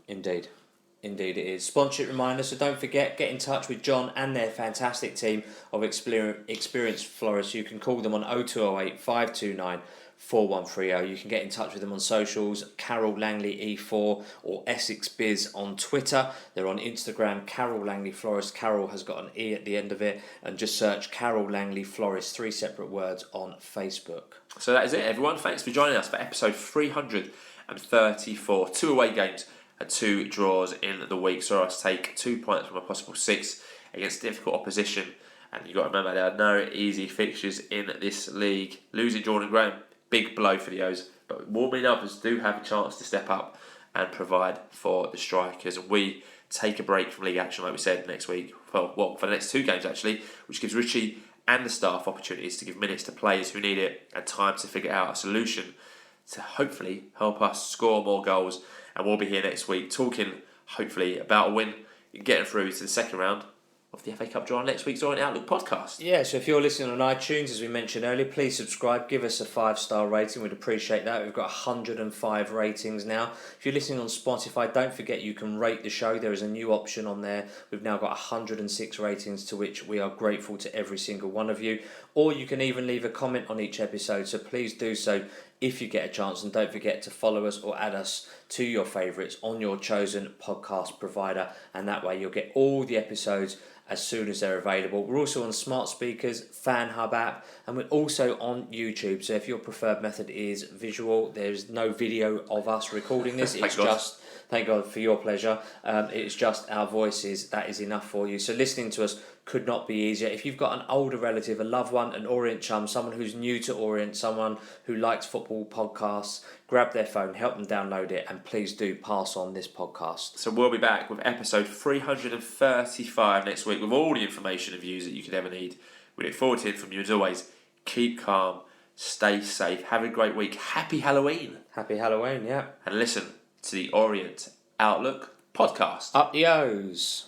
Indeed it is. Sponsorship reminder, so don't forget, get in touch with John and their fantastic team of experienced florists. You can call them on 0208 529 4130. You can get in touch with them on socials, Carol Langley E4 or Essex Biz on Twitter. They're on Instagram, Carol Langley Florist. Carol has got an E at the end of it, and just search Carol Langley Florist, 3 separate words, on Facebook.
So that is it, everyone. Thanks for joining us for episode 334. 2 away games and 2 draws in the week. Saw us take 2 points from a possible 6 against difficult opposition. And you've got to remember there are no easy fixtures in this league. Losing Jordan Graham, big blow for the O's. But warming uppers do have a chance to step up and provide for the strikers. And we take a break from league action, like we said, next week. Well, for the next 2 games actually, which gives Richie and the staff opportunities to give minutes to players who need it and time to figure out a solution to hopefully help us score more goals. And we'll be here next week talking hopefully about a win and getting through to the second round of the FA Cup draw on next week's Orient Outlook podcast.
Yeah, so if you're listening on iTunes, as we mentioned earlier, please subscribe, give us a 5-star rating, we'd appreciate that. We've got 105 ratings now. If you're listening on Spotify, don't forget you can rate the show. There is a new option on there. We've now got 106 ratings, to which we are grateful to every single one of you. Or you can even leave a comment on each episode, so please do so if you get a chance, and don't forget to follow us or add us to your favourites on your chosen podcast provider, and that way you'll get all the episodes as soon as they're available. We're also on smart speakers, Fan Hub app, and we're also on YouTube. So if your preferred method is visual, there's no video of us recording this. It's just, thank God for your pleasure, it's just our voices. That is enough for you. So listening to us could not be easier. If you've got an older relative, a loved one, an Orient chum, someone who's new to Orient, someone who likes football podcasts, grab their phone, help them download it, and please do pass on this podcast.
So we'll be back with episode 335 next week with all the information and views that you could ever need. We look forward to hearing from you as always. Keep calm, stay safe, have a great week. Happy Halloween.
Happy Halloween, yeah.
And listen to the Orient Outlook podcast.
Up the O's.